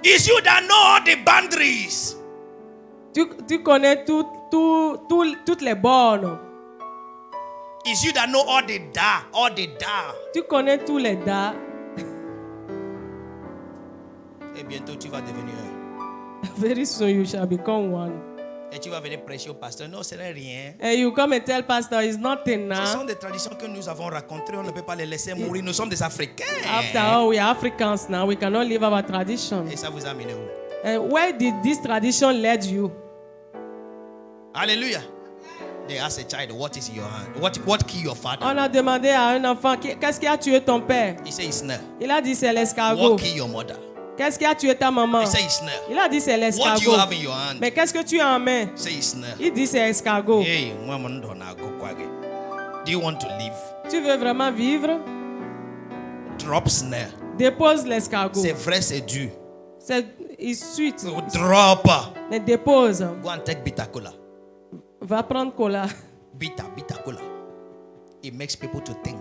It's you that know all the boundaries. Tu connais toutes les bornes. It's you that know all the da. Tu connais tous les dards. Et bientôt tu vas devenir un. Very soon you shall become one. Et tu vas venir prêcher au pasteur. Non, ce n'est rien. And you come and tell pastor it's nothing Ce sont now. des traditions que nous avons racontées. On ne peut pas les laisser mourir. Nous sommes des Africains. After all, we are Africans now. We cannot leave our tradition. Et ça vous a amené où? And where did this tradition lead you? Hallelujah. They ask a child, what is in your hand? What killed your father? On a demandé à un enfant qu'est-ce qui a tué ton père. He said, it's snail. Il a dit c'est l'escargot. What killed your mother? Qu'est-ce qui a tué ta maman? He said, it's snail. Il a dit c'est What do you l'escargot. have in your hand? Mais qu'est-ce que tu as en main? He said, it's snail. Il dit c'est escargot. Hey, do you want to live? Tu veux vraiment vivre? Drop snail. Dépose l'escargot. C'est vrai, c'est dur. C'est sweet. Drop. Mais dépose. Go and take bitter cola. Va prendre cola Bitter cola. It makes people to think.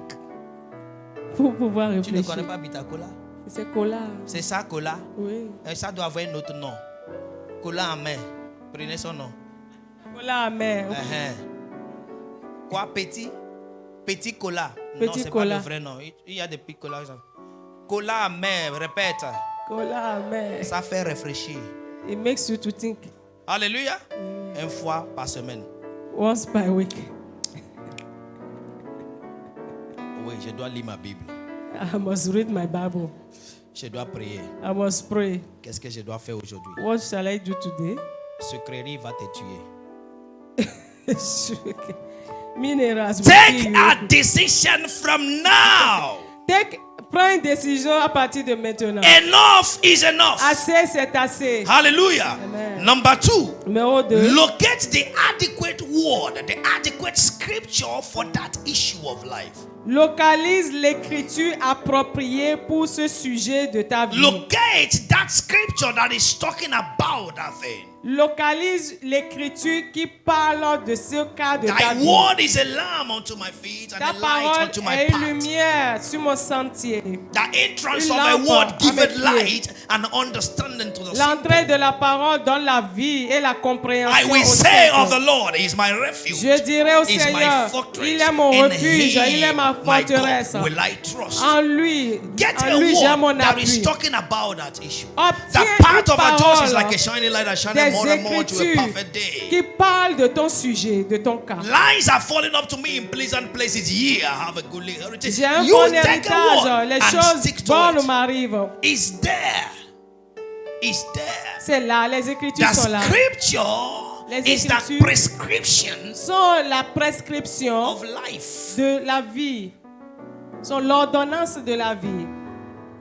pour pouvoir Tu ne connais réfléchir. pas bitter cola? C'est cola. C'est ça, cola. Oui. Et ça doit avoir un autre nom. Cola en main. Prenez son nom. Cola amer. Quoi, petit? Petit cola. Non, Petit c'est cola. pas le vrai nom. Il y a des petits colas. Cola amer, répète. Cola amer. Ça fait réfléchir. It makes you to think Alléluia. Une fois par semaine. once per week. Oui, je dois lire ma Bible. I must read my Bible. Je dois prier. I must pray. Qu'est-ce que je dois faire aujourd'hui? What shall I do today? Sucrerie va te tuer. Minerals will Take kill a you. decision from now. Prends une décision à partir de maintenant. Enough is enough. Assez, c'est assez. Hallelujah. Amen. Number 2. Numéro 2. Locate the adequate word, the adequate scripture for that issue of life. Localise l'écriture appropriée pour ce sujet de ta vie. Locate that scripture that is talking about that thing. Localise l'écriture qui parle de ce cas de ta Thy vie. word is a lamp unto my feet and Ta a light parole unto my est une path. lumière sur mon sentier. The entrance Une of a lampe word à giveth mes pieds. light and understanding to the simple. L'entrée de la parole donne la vie et la I compréhension will au say simple. of the Lord, He is my refuge. Je dirai au He is my Seigneur, fortress. il est mon In refuge, il est ma Him, my forteresse. God, will I trust. En lui, Get a en lui j'ai mon word that is appui. talking about that issue. Obtiens That part une of our church is parole like a shining light that shines des more and more to a écritures perfect day. qui parlent de ton sujet, de ton cas. Lines are falling up to me in pleasant places. Here, I have a good heritage. J'ai un You bon take a héritage, word les and choses stick to bonnes it. m'arrivent. It's there. It's there. C'est là, les écritures The sont là. scripture Les is the écritures prescription Sont la prescription of life. de la vie. Sont l'ordonnance de la vie.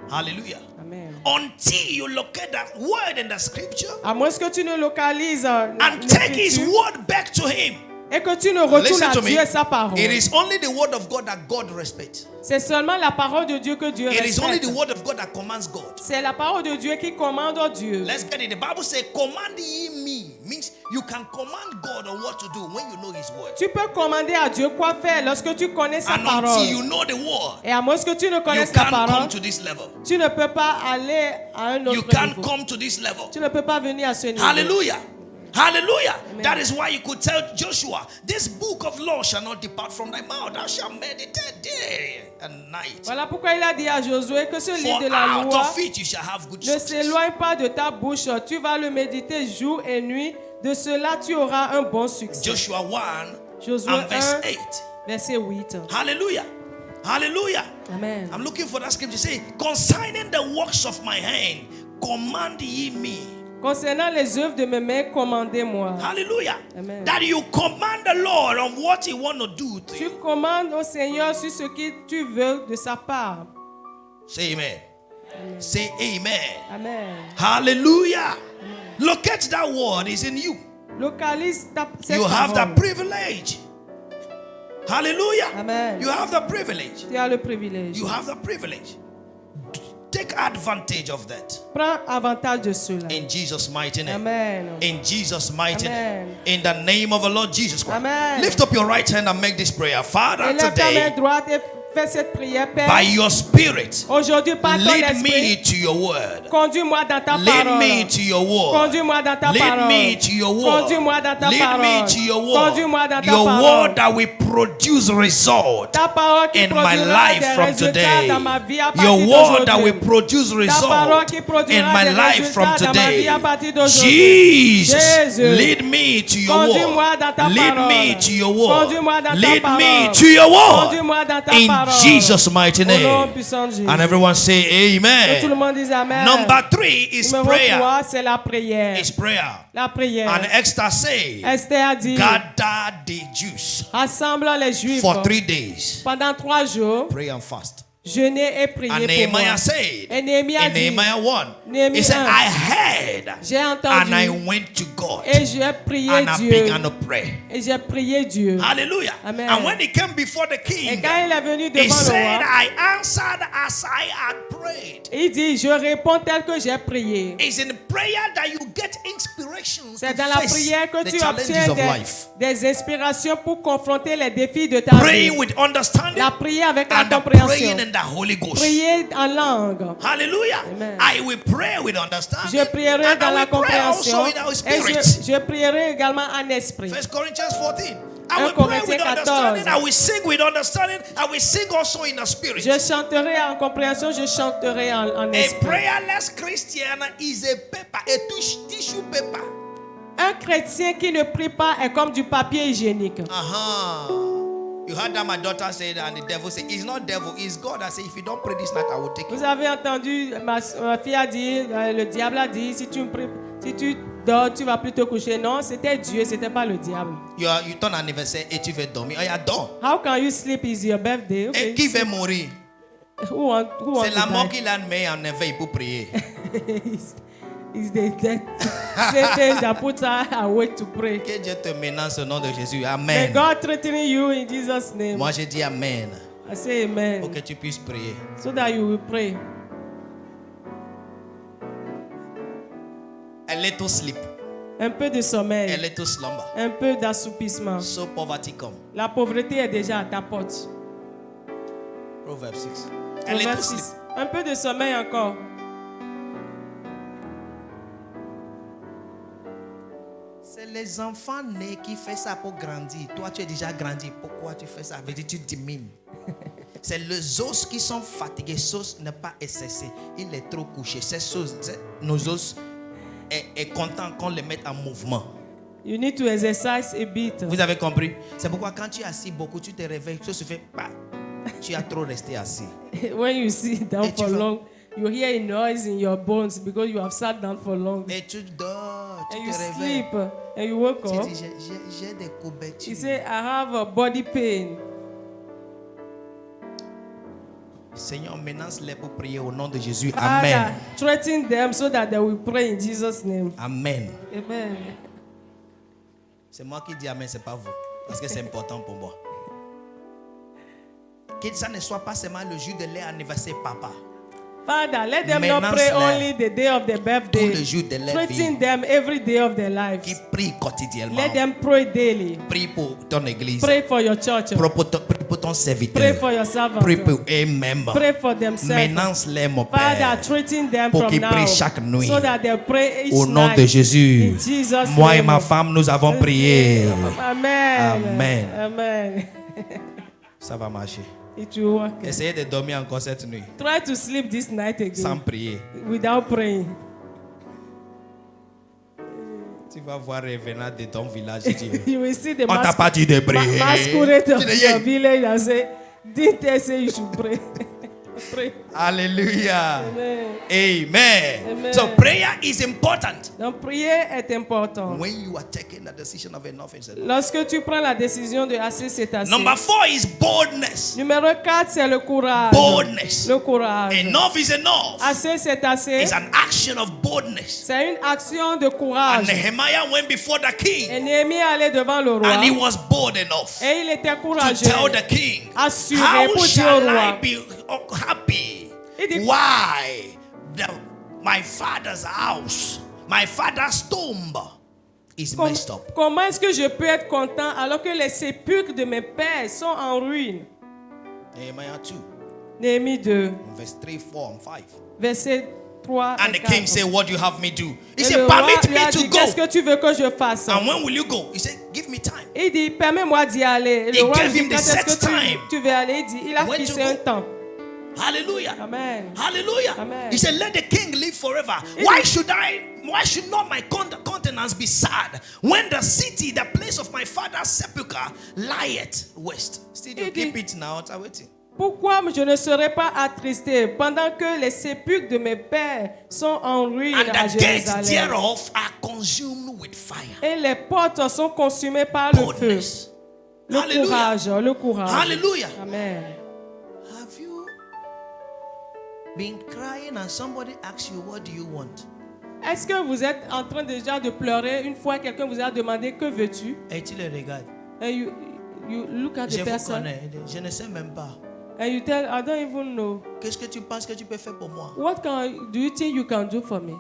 Hallelujah. Amen. Until you locate that word in the scripture À moins que tu ne localises and take His l'écriture word back to Him. et que tu ne retournes Listen à to me. Dieu et sa parole. It is only the word of God that God respects. C'est seulement la parole de Dieu que Dieu It is only respecte. the word of God that commands God. C'est la parole de Dieu qui commande Dieu. Let's get it. The Bible says, command ye me. Means you can command God on what to do when you know His word. Tu peux commander à Dieu quoi faire lorsque tu connais sa And parole. until you know the word, Et à moins que tu ne you connaisses la can't come parole, to this level. tu ne peux pas aller à un You autre can't niveau. come to this level. Tu ne peux pas venir à ce niveau. Hallelujah. Hallelujah. Amen. That is why you could tell Joshua, this book of law shall not depart from thy mouth. Thou shalt meditate day and night. Voilà pourquoi il a dit à Josué que ce livre For de la out loi of it you shall have good ne success. s'éloigne pas de ta bouche. Tu vas le méditer jour et nuit. De cela, tu auras un bon succès. Joshua 1 Josué and verse 1, 8. verset 8. Hallelujah. Hallelujah. Amen. I'm looking for that scripture. Say, concerning the works of my hand, command ye me. Concernant les œuvres de mes mains, commandez-moi. Hallelujah. Amen. That you command the Lord on what He want to do to Tu you. commandes au Seigneur sur ce que tu veux de sa part. Say amen. Say amen. Amen. Hallelujah. Locate that word is in you. Localise cette You have the parole. privilege. Hallelujah. Amen. You have the privilege. Tu as le privilège. You have the privilege. Take advantage of that. Prends avantage de cela. In Jesus' mighty name. Amen. In Jesus' mighty Amen. name. In the name of the Lord Jesus Christ. Amen. Lift up your right hand and make this prayer. Father, Élève ta main today, droite et fais cette prière, Père. by your spirit, Aujourd'hui, par ton lead me esprit, to your word. conduis-moi dans ta Lead parole. me to your word. Conduis-moi dans ta Lead parole. me to your word. Conduis-moi dans ta Lead parole. me to your word. Conduis-moi dans ta Your parole. word that will produce result Ta parole qui in my produira life des from résultats today. dans ma vie à partir Your word that will d'aujourd'hui. produce Ta parole result qui in produira my des life from résultats dans ma vie today. à partir d'aujourd'hui. Jesus, Jésus. lead me to your Conduis-moi word. dans ta Lead parole. me to your word. Conduis-moi dans ta Lead me parole. to your word. Conduis-moi dans ta In parole. Jesus' mighty Au nom name. puissant de Jésus. And everyone say Que tout le amen. monde dise Amen. Number 3 is Numéro prayer. 3, c'est la prière. It's prayer. La prière. And Esther said, Esther a dit, gather the Jews rassemble les Juifs for 3 days. pendant 3 jours, Pray and fast. jeûner et prier And pour moi. Nehemiah said, Et Néhémie a in dit, Nehemiah 1, Nehemiah he said, 1, I heard j'ai and entendu I went to God et j'ai prié and I Dieu. began to pray. Et j'ai prié Dieu. Hallelujah. Amen. And when he came before the Et king, quand il est venu he devant le said, roi, I answered as I had prayed. il dit, je réponds tel que j'ai prié. It's in prayer that you get inspirations C'est to dans la face prière que the tu challenges obtiens of life. des inspirations pour confronter les défis de ta Praying vie. with understanding La prière avec la and compréhension. praying in the Holy Ghost. Prier en langue. Hallelujah. Amen. I will pray with understanding Je prierai and dans I la will pray compréhension also in our et spirit. je prierai également en esprit. 1 Corinthians 14. I 1 will pray with Corinthiens understanding. 14. I will sing with understanding. I will sing also in the spirit. Je chanterai en compréhension, je chanterai en A esprit. prayerless Christian is a paper, a tissue paper. Un chrétien qui ne prie pas est comme du papier hygiénique. You heard that my daughter said, and the devil said, it's not devil, it's God that said, if you don't pray this night, I will take Vous you. avez entendu, ma fille a dit, le diable a dit, si tu dors, tu vas plus te coucher. Non, c'était Dieu, c'était pas le diable. You turn anniversaire et tu veux dormir. Oh, yeah, dors. How can you sleep? Is your birthday? Et Okay. qui veut mourir? Who want C'est to la mort die? qui l'a mis en éveil pour prier. It's the death. Satan that put her away to pray. Que Dieu te menace au nom de Jésus. May Amen. God threaten you in Jesus' name. Moi, je dis Amen. I say amen. Pour que tu puisses prier. So that you will pray. A little sleep. Un peu de sommeil. A little slumber. Un peu d'assoupissement. So poverty come. La pauvreté est déjà à ta porte. Proverbs 6. A little Proverbe sleep. 6. Un peu de sommeil encore. C'est les enfants nés qui font ça pour grandir. Toi, tu es déjà grandi. Pourquoi tu fais ça? Veut dire tu diminues. C'est les os qui sont fatigués. Os n'est pas cessé. Il est trop couché. Nos os est content qu'on les mette en mouvement. You need to exercise a bit. Vous avez compris? C'est pourquoi quand tu es assis beaucoup, tu te réveilles. Tu se fais pas. Tu as trop resté assis. When you sit down Et tu for vas- long, you hear a noise in your bones because you have sat down for long. Et tu dors. Tu And te you réveilles. sleep and you wake Tu up. dis, j'ai des couvertures. You say, I have a body pain. Seigneur, menace-les pour prier au nom de Jésus. Father, Amen. threaten them so that they will pray in Jesus' name. Amen. Amen. C'est moi qui dis Amen, c'est pas vous. Parce que c'est important pour moi. Que ça ne soit pas seulement le jour de leur anniversaire, papa. Father, let them not Menace pray les- only the day of their Tout birthday. le jour de leur Threaten vie. them every day of their lives. Qui prie quotidiennement. Let them pray daily. Prie pour ton église. Pray for your church. Prie pour ton Pray serviteur. for your servants. Prie pour eux-mêmes. Pray for themselves. Menace-les, mon Father, Père. threaten them Pour from qu'ils now. prient chaque nuit. So that they pray each Au nom night. de Jésus. In Jesus' Moi et name. ma femme, nous avons prié. Amen. Amen. Amen. Ça va marcher. It will work. Essayez de dormir encore cette nuit. Try to sleep this night Sans again prier. without praying. Tu vas voir revenant de ton village. Tu dis, You will see the on t'a pas dit de prier. masquerade Tu of dis, your village and say, didn't they say you should pray? Pray. Alléluia. Amen. Amen. Amen. So prayer is important. Donc, prier est important. When you are taking the decision of enough is enough. Lorsque tu prends la décision de assez, c'est assez. Number 4 is boldness. Numéro 4, c'est le courage. Boldness. Le courage. Enough is enough. Assez, c'est assez. It's an action of boldness. C'est une action de And courage. Nehemiah went before the king. Et Néhémie allait devant le roi. And he was bold enough Et il était to courageux. tell the king, Assuré how pour dire au shall I roi. be happy? Il dit- Why my father's house, my father's tomb is messed up? Comment est-ce que je peux être content alors que les sépulcres de mes pères sont en ruine? Nehemiah 2, Néhémie 2, verse 3, 4, and 5. verset 3 And et the 4. king said, what do you have me do? He Et said, le roi permit lui a me dit, to go. qu'est-ce que tu veux que je fasse? And when will you go? He said, give me time. Il dit, permets-moi d'y aller. Et He le roi gave lui him dit, the quand est-ce set que time. tu veux aller? Il dit, il a When to fixé go. un temps. Hallelujah. Amen. Hallelujah. Amen. He said, let the king live forever. Why should not my countenance be sad when the city, the place of my father's sepulchre, lieth waste? Still, you It keep is- it now. I'm waiting. Pourquoi je ne serai pas attristé pendant que les sépulcres de mes pères sont en ruine And à the gates Jérusalem? thereof are consumed with fire. Et les portes sont consumées par le feu. Boldness. Le Hallelujah. courage, le courage. Hallelujah. Amen. Have you been crying and somebody asks you, what do you want? Est-ce que vous êtes en train déjà de pleurer une fois quelqu'un vous a demandé que veux-tu? Et tu le regardes. And you look at Je the vous person connais. Je ne sais même pas. and you tell, I don't even know. Qu'est-ce que tu penses que tu peux faire pour moi? Do you think you can do for me?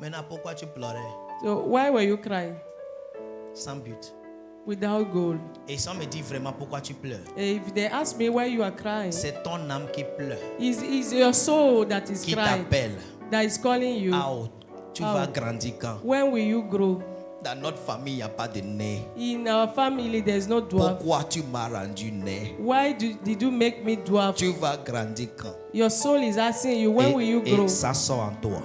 Maintenant, pourquoi tu pleurais? So why were you crying? Sans but. Without goal. Et ça me dit vraiment pourquoi tu pleures. If they ask me why you are crying, C'est ton âme qui pleure, it's your soul that is qui crying, t'appelle. that is calling you. Ah, oh, tu Ah. vas grandir quand? When will you grow? Dans notre famille, il n'y a pas de nez. In our family, there's no dwarf. Pourquoi tu m'as rendu nez? Why did you make me dwarf? Tu vas grandir quand? Your soul is asking you, when will you grow? Et ça sort en toi.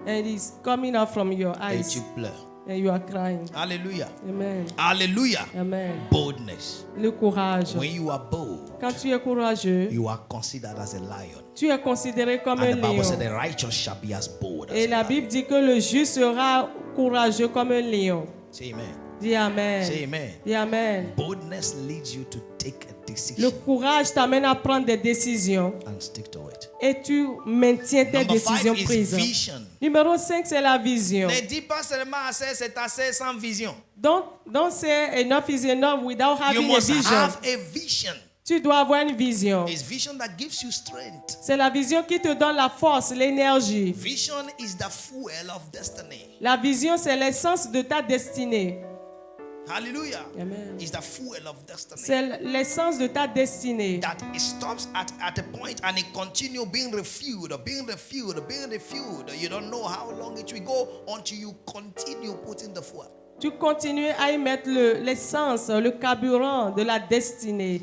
And it's coming out from your Et eyes. tu pleures. And you are crying. Alléluia. Amen. Alléluia. Amen. Boldness. Le courage. When you are bold, Quand tu es courageux, you are considered as a lion. tu es considéré comme un And the Bible said lion. the righteous shall be as bold as Et a la lion. Bible dit que le juste sera courageux comme un lion. Say amen. Dis Amen. Say amen. Dis Amen. Boldness leads you to take a decision Le courage t'amène à prendre des décisions and stick to it. et tu maintiens tes Number 5 décisions is prises. vision. Numéro 5, c'est la vision. Ne dis pas seulement assez, c'est assez sans vision. Don't say enough is enough without You having a must vision. have a vision. Tu dois avoir une vision. It's vision that gives you strength. C'est la vision qui te donne la force, l'énergie. Vision is the fuel of destiny. La vision, c'est l'essence de ta destinée. Hallelujah. Amen. It's the fuel of destiny. C'est l'essence de ta destinée. That it stops at a point and it continues being refueled, being refueled, being refueled. You don't know how long it will go until you continue putting the fuel. Tu continues à y mettre l'essence, le carburant de la destinée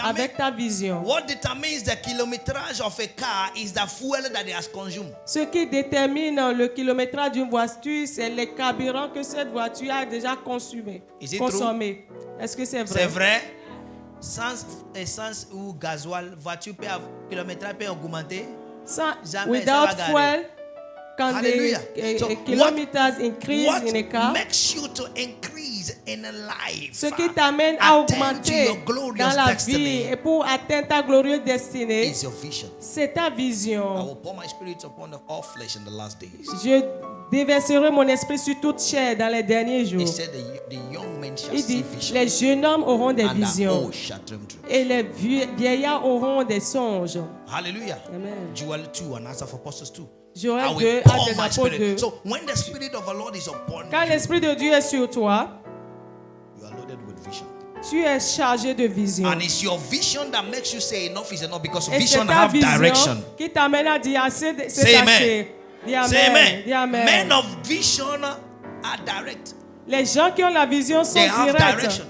avec ta vision. What determines the kilometrage of a car is the fuel that it has consumed. Ce qui détermine le kilométrage d'une voiture, c'est le carburant que cette voiture a déjà consommé. Consommé. Est-ce que c'est vrai? C'est vrai. Sans essence ou gasoil, voiture peut avoir kilométrage peut augmenter. Jamais ça va Without garder. fuel, quand Hallelujah. So kilometers increase in a car, what makes you to increase in a life? ce qui t'amène à Attend to augmenter your glorious dans la destiny vie et pour atteindre ta glorieuse destinée, is your vision. c'est ta I vision. will pour my spirit upon all flesh in the last days. Je déverserai mon esprit sur toute chair dans les derniers jours. He said the young men shall Il see dit, vision les jeunes hommes auront des and the visions old shall dream dreams. et les vieillards auront des songes. Hallelujah. Amen. Joel 2 and Acts of Apostles 2. Joël I 2 will à pour des my apôtres spirit. 2. So when the spirit of the Lord is upon Quand you, l'esprit de Dieu est sur toi, you are loaded with vision. tu es chargé de vision. And it's your vision that makes you say enough is enough because Et c'est vision ta have vision direction. qui t'amène à dire assez, Say c'est amen. assez. Dis amen. Say amen. Dis amen. Men of vision are direct. Les gens qui ont la vision sont They have directs. direction.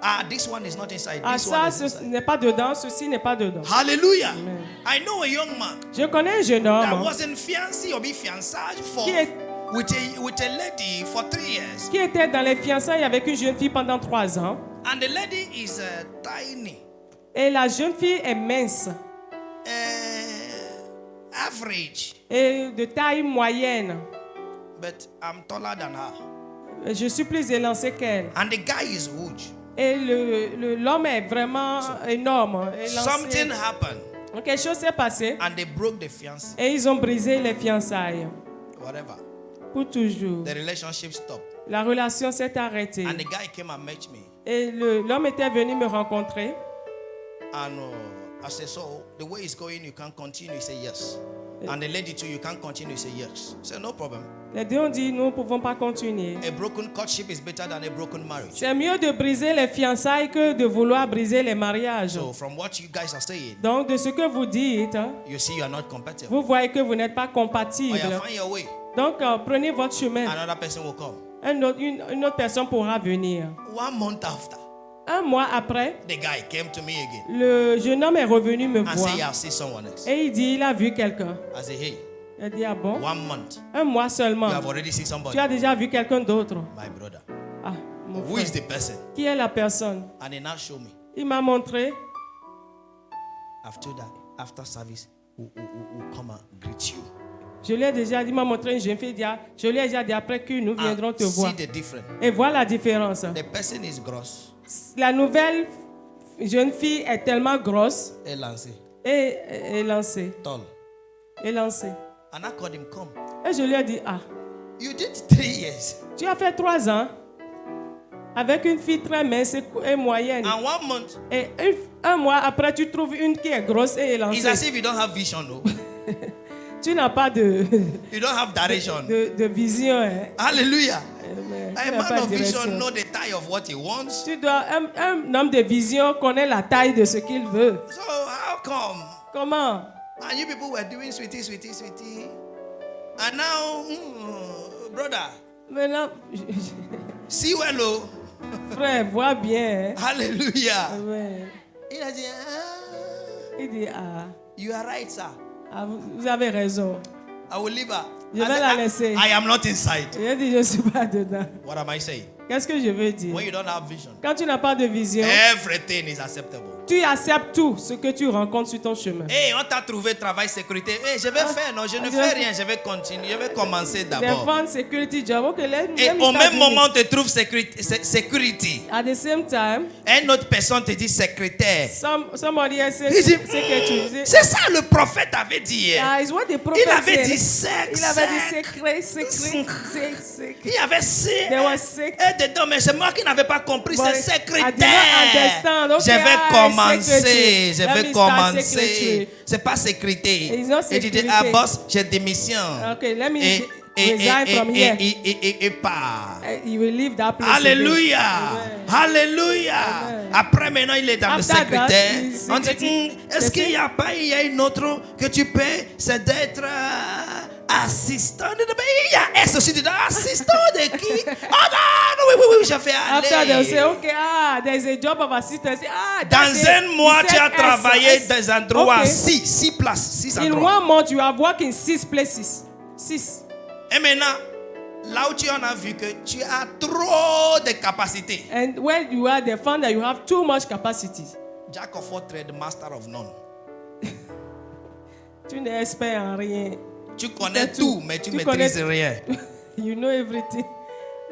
Ah, this one is not inside. Ah, This ça, one is ce inside. n'est pas dedans, ceci n'est pas dedans. Hallelujah. Amen. I know a young man Je connais un jeune that homme wasn't fiancé or be fiancé for Qui est- with a lady for 3 years. qui était dans les fiançailles avec une jeune fille pendant 3 ans. And the lady is tiny, Et la jeune fille est mince average, et de taille moyenne. but I'm taller than her. Je suis plus élancé qu'elle. And the guy is huge. Et l'homme est vraiment énorme. élancé. Something happened Quelque chose s'est passé and they broke the fiancé. et ils ont brisé les fiançailles. Whatever. Pour toujours. The relationship stopped. La relation s'est arrêtée. And the guy came and met me. Et l'homme était venu me rencontrer. And I said, so the way it's going, you can't continue. He said, yes. And the lady too, you can't continue. He said, yes. I said, no problem. Les deux ont dit, nous ne pouvons pas continuer. A broken courtship is better than a broken marriage. C'est mieux de briser les fiançailles que de vouloir briser les mariages. So from what you guys are saying, Donc, de ce que vous dites, you see you are not compatible. vous voyez que vous n'êtes pas Oh, compatibles. yeah, find your way. Donc, prenez votre chemin. Another person will come. Une autre personne pourra venir. 1 month after, 1 mois après, the guy came to me again le jeune homme est revenu me and voir. said, yeah, I've seen someone else. Et il dit, il a vu quelqu'un. I said, hey, Il a dit, ah bon? 1 month. 1 mois seulement. You have already seen somebody. Tu as déjà vu quelqu'un d'autre. My brother. Ah, mon Who is frère. the person? Qui est la personne? And he now showed me. Il m'a montré. After that, after service, who come and greet you. Je lui ai déjà dit, il m'a montré une jeune fille. Il dit, ah, je lui ai déjà dit, après que nous viendrons te voir. See the difference. Et voilà la différence. The person is gross. La nouvelle jeune fille est tellement grosse Elancé, et élancée. tall. Élancée. And I called him, come. Et je lui ai dit, ah, You did 3 years. tu as fait 3 ans avec une fille très mince et moyenne. And 1 month. Et 1 mois après, tu trouves une qui est grosse et It's as élancée. if you don't have vision, no? Tu n'as pas de, You don't have direction. de vision. Hein. Hallelujah. Amen. A Tu n'as man pas of de vision direction. know the tie of what he wants. Tu dois, un homme de vision connaît la taille de ce qu'il veut. So how come? Comment? And you people were doing sweetie. And now, brother, Maintenant, see well, oh. frère, vois bien. Hein. Hallelujah. Amen. He has said, Il dit, ah, you are right, sir. ah, vous avez raison. I will leave her. Je I vais said, la laisser. I am not inside. Il dit, je ne suis pas dedans. What am I saying? Qu'est-ce que je veux dire? When you don't have vision, Quand tu n'as pas de vision, everything is acceptable. Tu acceptes tout ce que tu rencontres sur ton chemin. Hey, on t'a trouvé travail sécurité. Hey, je vais faire, non, je ne fais rien, je vais continuer, je vais commencer They d'abord. found security job. Okay, let Et me au start même doing moment, it. on te trouve sécurité. At the same time, Une autre personne te dit secrétaire. somebody else Il says dit, secretary. c'est ça le prophète avait dit hier. Yeah, it's what the prophet Il avait said. dit sexe. Il avait dit secret. Il y avait C. There was sex. Et dedans, mais c'est moi qui n'avais pas compris, But c'est I did not secrétaire. understand. Okay, Je vais commencer, je Let vais me start commencer. secretary. C'est pas sécurité. It's not Et tu dis, sécurité. ah boss, j'ai démissionne. Okay, let me Et resign from here. part. You will leave that place. Alléluia. Amen. Alléluia. Amen. Après, maintenant, il est dans After le secrétaire. that, he's On dit, secretary. est-ce qu'il n'y a pas, il y a une autre que tu peux, c'est d'être assistant de... Il y a S aussi dedans. Assistant de qui? Oh non, oui, je fais After they'll say, aller. okay, there's a job of assistant. Say, that Dans day, un mois, he tu said as travaillé S. dans un endroit, Okay. 6 places, 6 In endroits. 1 month, you have worked in 6 places. 6. Et maintenant, là où tu en as vu que tu as trop de capacités. And when you are, they found that you have too much capacity. Jack of all trades, master of none. Tu n'es expert en rien. Tu connais Fais tout, tout. mais tu Tu maîtrises connais- rien. You know everything,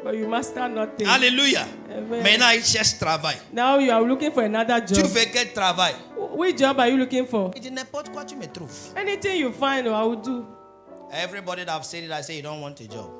but you master nothing. Alléluia. Amen. Maintenant, il cherche travail. Now you are looking for another Tu job. fais quel travail? Which job are you looking for? Il dit n'importe quoi, tu me trouves. Anything you find, I will do. Everybody that have said it, I say you don't want a job.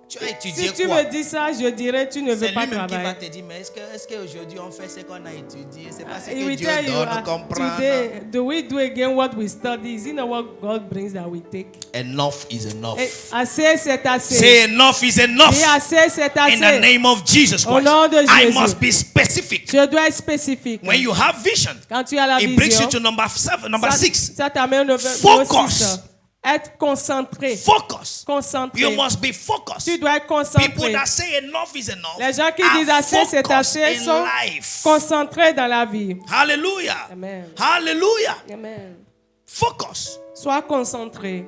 Tu as Si étudié tu quoi? me dis ça, je dirais tu ne C'est veux pas lui-même qui va travailler. te dire, mais est-ce qu'aujourd'hui on fait ce qu'on a étudié? C'est pas ce He que will Dieu tell you, donne, comprendre. today, do we do again what we study? Is it not what God brings that we take? Enough is enough. Eh, assez, c'est assez. Say enough is enough. Et assez, c'est In the assez. name of Jesus Au Christ. nom de I Jésus. must be specific. Je dois être spécifique. When you have vision, Quand tu as la it brings you vision, to number 6. ça t'amène au Focus. 6. Être concentré. Focus. Concentré. You must be focused. Tu dois être People concentré. that say enough is enough Les gens qui are disent assez, c'est focused assez, in sont life. concentrés dans la vie. Hallelujah. Amen. Hallelujah. Amen. Focus. Sois concentré.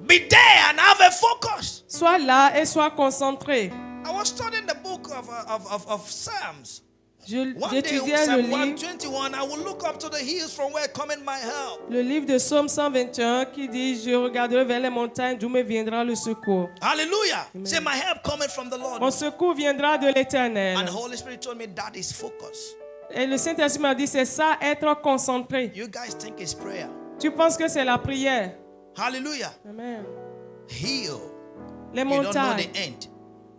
Be there and have a focus. Sois là et sois concentré. I was studying the book of Psalms. One day, J'étudiais le Psalm livre, 121, I will look up to the hills from where cometh my help. le livre de Psaume 121 qui dit, je regarderai vers les montagnes d'où me viendra le secours. Hallelujah. Say, my help cometh from the Lord. Mon secours viendra de l'Éternel. And the Holy Spirit told me that is focus. Et le Saint-Esprit m'a dit, c'est ça, être concentré. You guys think it's prayer. Tu penses que c'est la prière? Hallelujah. Amen. Hill. Les You don't know montagnes, the end.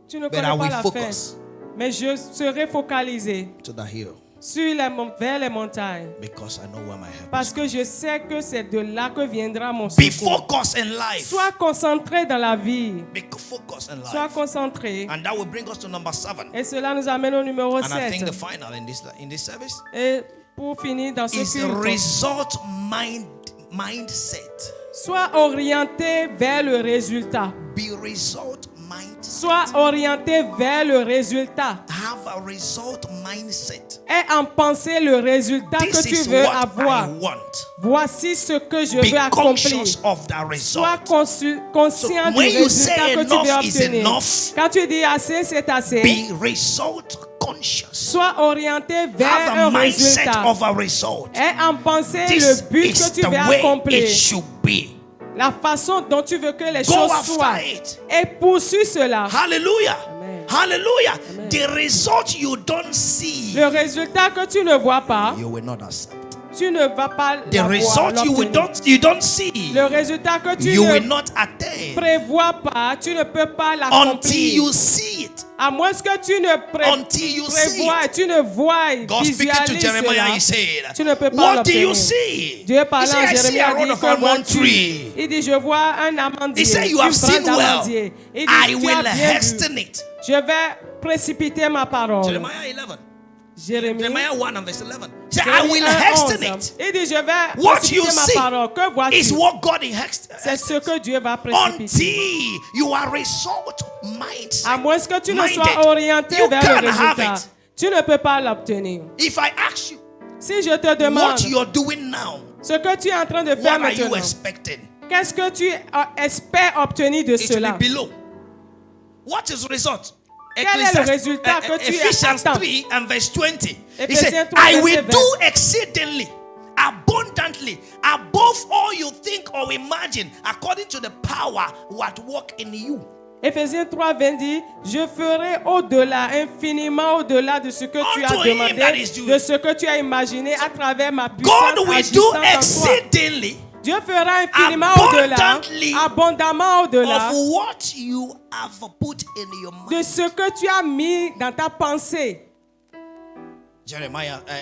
tu ne But connais I pas will la fin. focus Mais je serai focalisé to the hill sur vers les montagnes. because I know where my help Parce is. que je sais que c'est de là que viendra mon Be secours. focused in life. Sois concentré dans la vie. Be focused in Sois life. concentré. And that will bring us to number 7. Et cela nous amène au numéro And I think 7. the final in this service Et pour finir dans ce is culte, result mindset. sois orienté vers le résultat. Be result mindset. Sois orienté vers le résultat. Have a result mindset. Et en penser le résultat This que tu is veux what avoir. I want. Voici ce que je Be veux accomplir. conscious of the Sois result. conscient So du when you résultat say que tu veux enough is obtenir. enough, Quand tu dis assez, c'est assez. be result conscious. Sois orienté vers Have un a mindset résultat. of a result. Et en penser This le but is que tu the veux way accomplir. it should be. La façon dont tu veux que les Go choses after soient. it. Et poursuis cela. Hallelujah. Amen. Hallelujah. Amen. The result you don't see, Le résultat que tu ne vois pas, you will not accept. tu ne vas pas The l'avoir, result l'obtenir. you don't see, Le résultat que tu you will ne not attain prévois pas, tu ne peux pas until l'accomplir. you see it. À moins que tu ne Until you see prévois, it. tu ne vois, God speaking to visualises Jeremiah, cela. he said, Tu ne peux pas what do you l'obtenir. see? Dieu He parlant said, à I see Jérémie a a rod dit of que almond vois-tu? tree. Il dit, je vois un amandier. He said, you une have seen branche well. d'amandier. Il dit, I tu as will bien vu. hasten it. Je vais précipiter ma parole. Jeremiah 11. Jérémie, Jeremiah 1 and verse 11. He said, I Jérémie will 1, hasten 11. it. Il dit, je vais What précipiter you ma see parole. Que vois-tu? is what God in hasten. C'est ce que Dieu va précipiter. Until you are result mindset. À moins que tu ne minded, sois orienté you vers can't le have résultat, it. tu ne peux pas l'obtenir. If I ask you Si je te demande what you're doing now, ce que tu es en train de faire what are you maintenant, expecting? qu'est-ce que tu espères obtenir de It will cela? be below. What is result? Quel est le résultat que tu Ephesians attends? 3 and verse 20. He Éphésiens said, 3, I will verset do 20. exceedingly, abundantly, above all you think or imagine, according to the power what work in you. Éphésiens 3, 20 dit, je ferai au-delà, infiniment au-delà de ce que tu as Unto him that demandé, is due. de ce que tu as imaginé à travers ma puissance God will agissant do en toi. exceedingly Dieu fera infiniment au-delà, abundantly abondamment au-delà of what you have put in your de mind. ce que tu as mis dans ta pensée.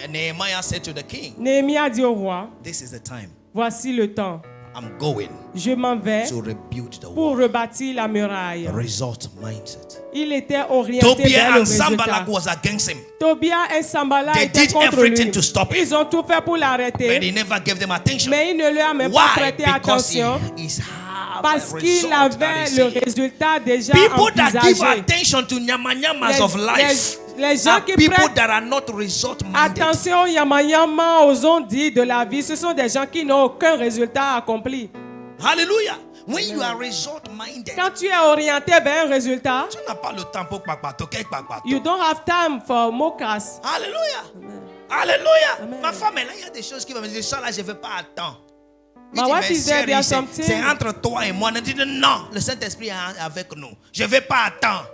Nehemiah said to the king, Néhémie a dit au roi, this is the time. voici le temps, I'm going je m'en vais to rebuild the pour wall. rebâtir la muraille. Result mindset. Il était orienté vers Tobiah le and Sanballat résultat. was against him, Tobia et Sanballat They étaient did contre everything lui. to stop him. Ils ont tout fait pour but l'arrêter, he never gave them attention. mais il ne leur a même pas Why? prêté Because attention he's have parce a qu'il result that avait is le seen. résultat déjà People that give envisagé. attention to nyamanyamas of life Les gens are qui people prêtent that are not result minded. attention au yamayama, aux ondits de la vie, ce sont des gens qui n'ont aucun résultat accompli. Hallelujah. When you are result minded, Quand tu es orienté vers un résultat, tu n'as pas le temps pour kpakpato, kpakpato. you don't have time for mokas. Alléluia. Alléluia. Amen. Ma femme, là, il y a des choses qui vont me dire, ça là, je ne veux pas attendre. Il My dit, wife mais is there, there are chérie, something. c'est entre toi et moi. Elle dit, non, le Saint-Esprit est avec nous. Je ne vais pas attendre.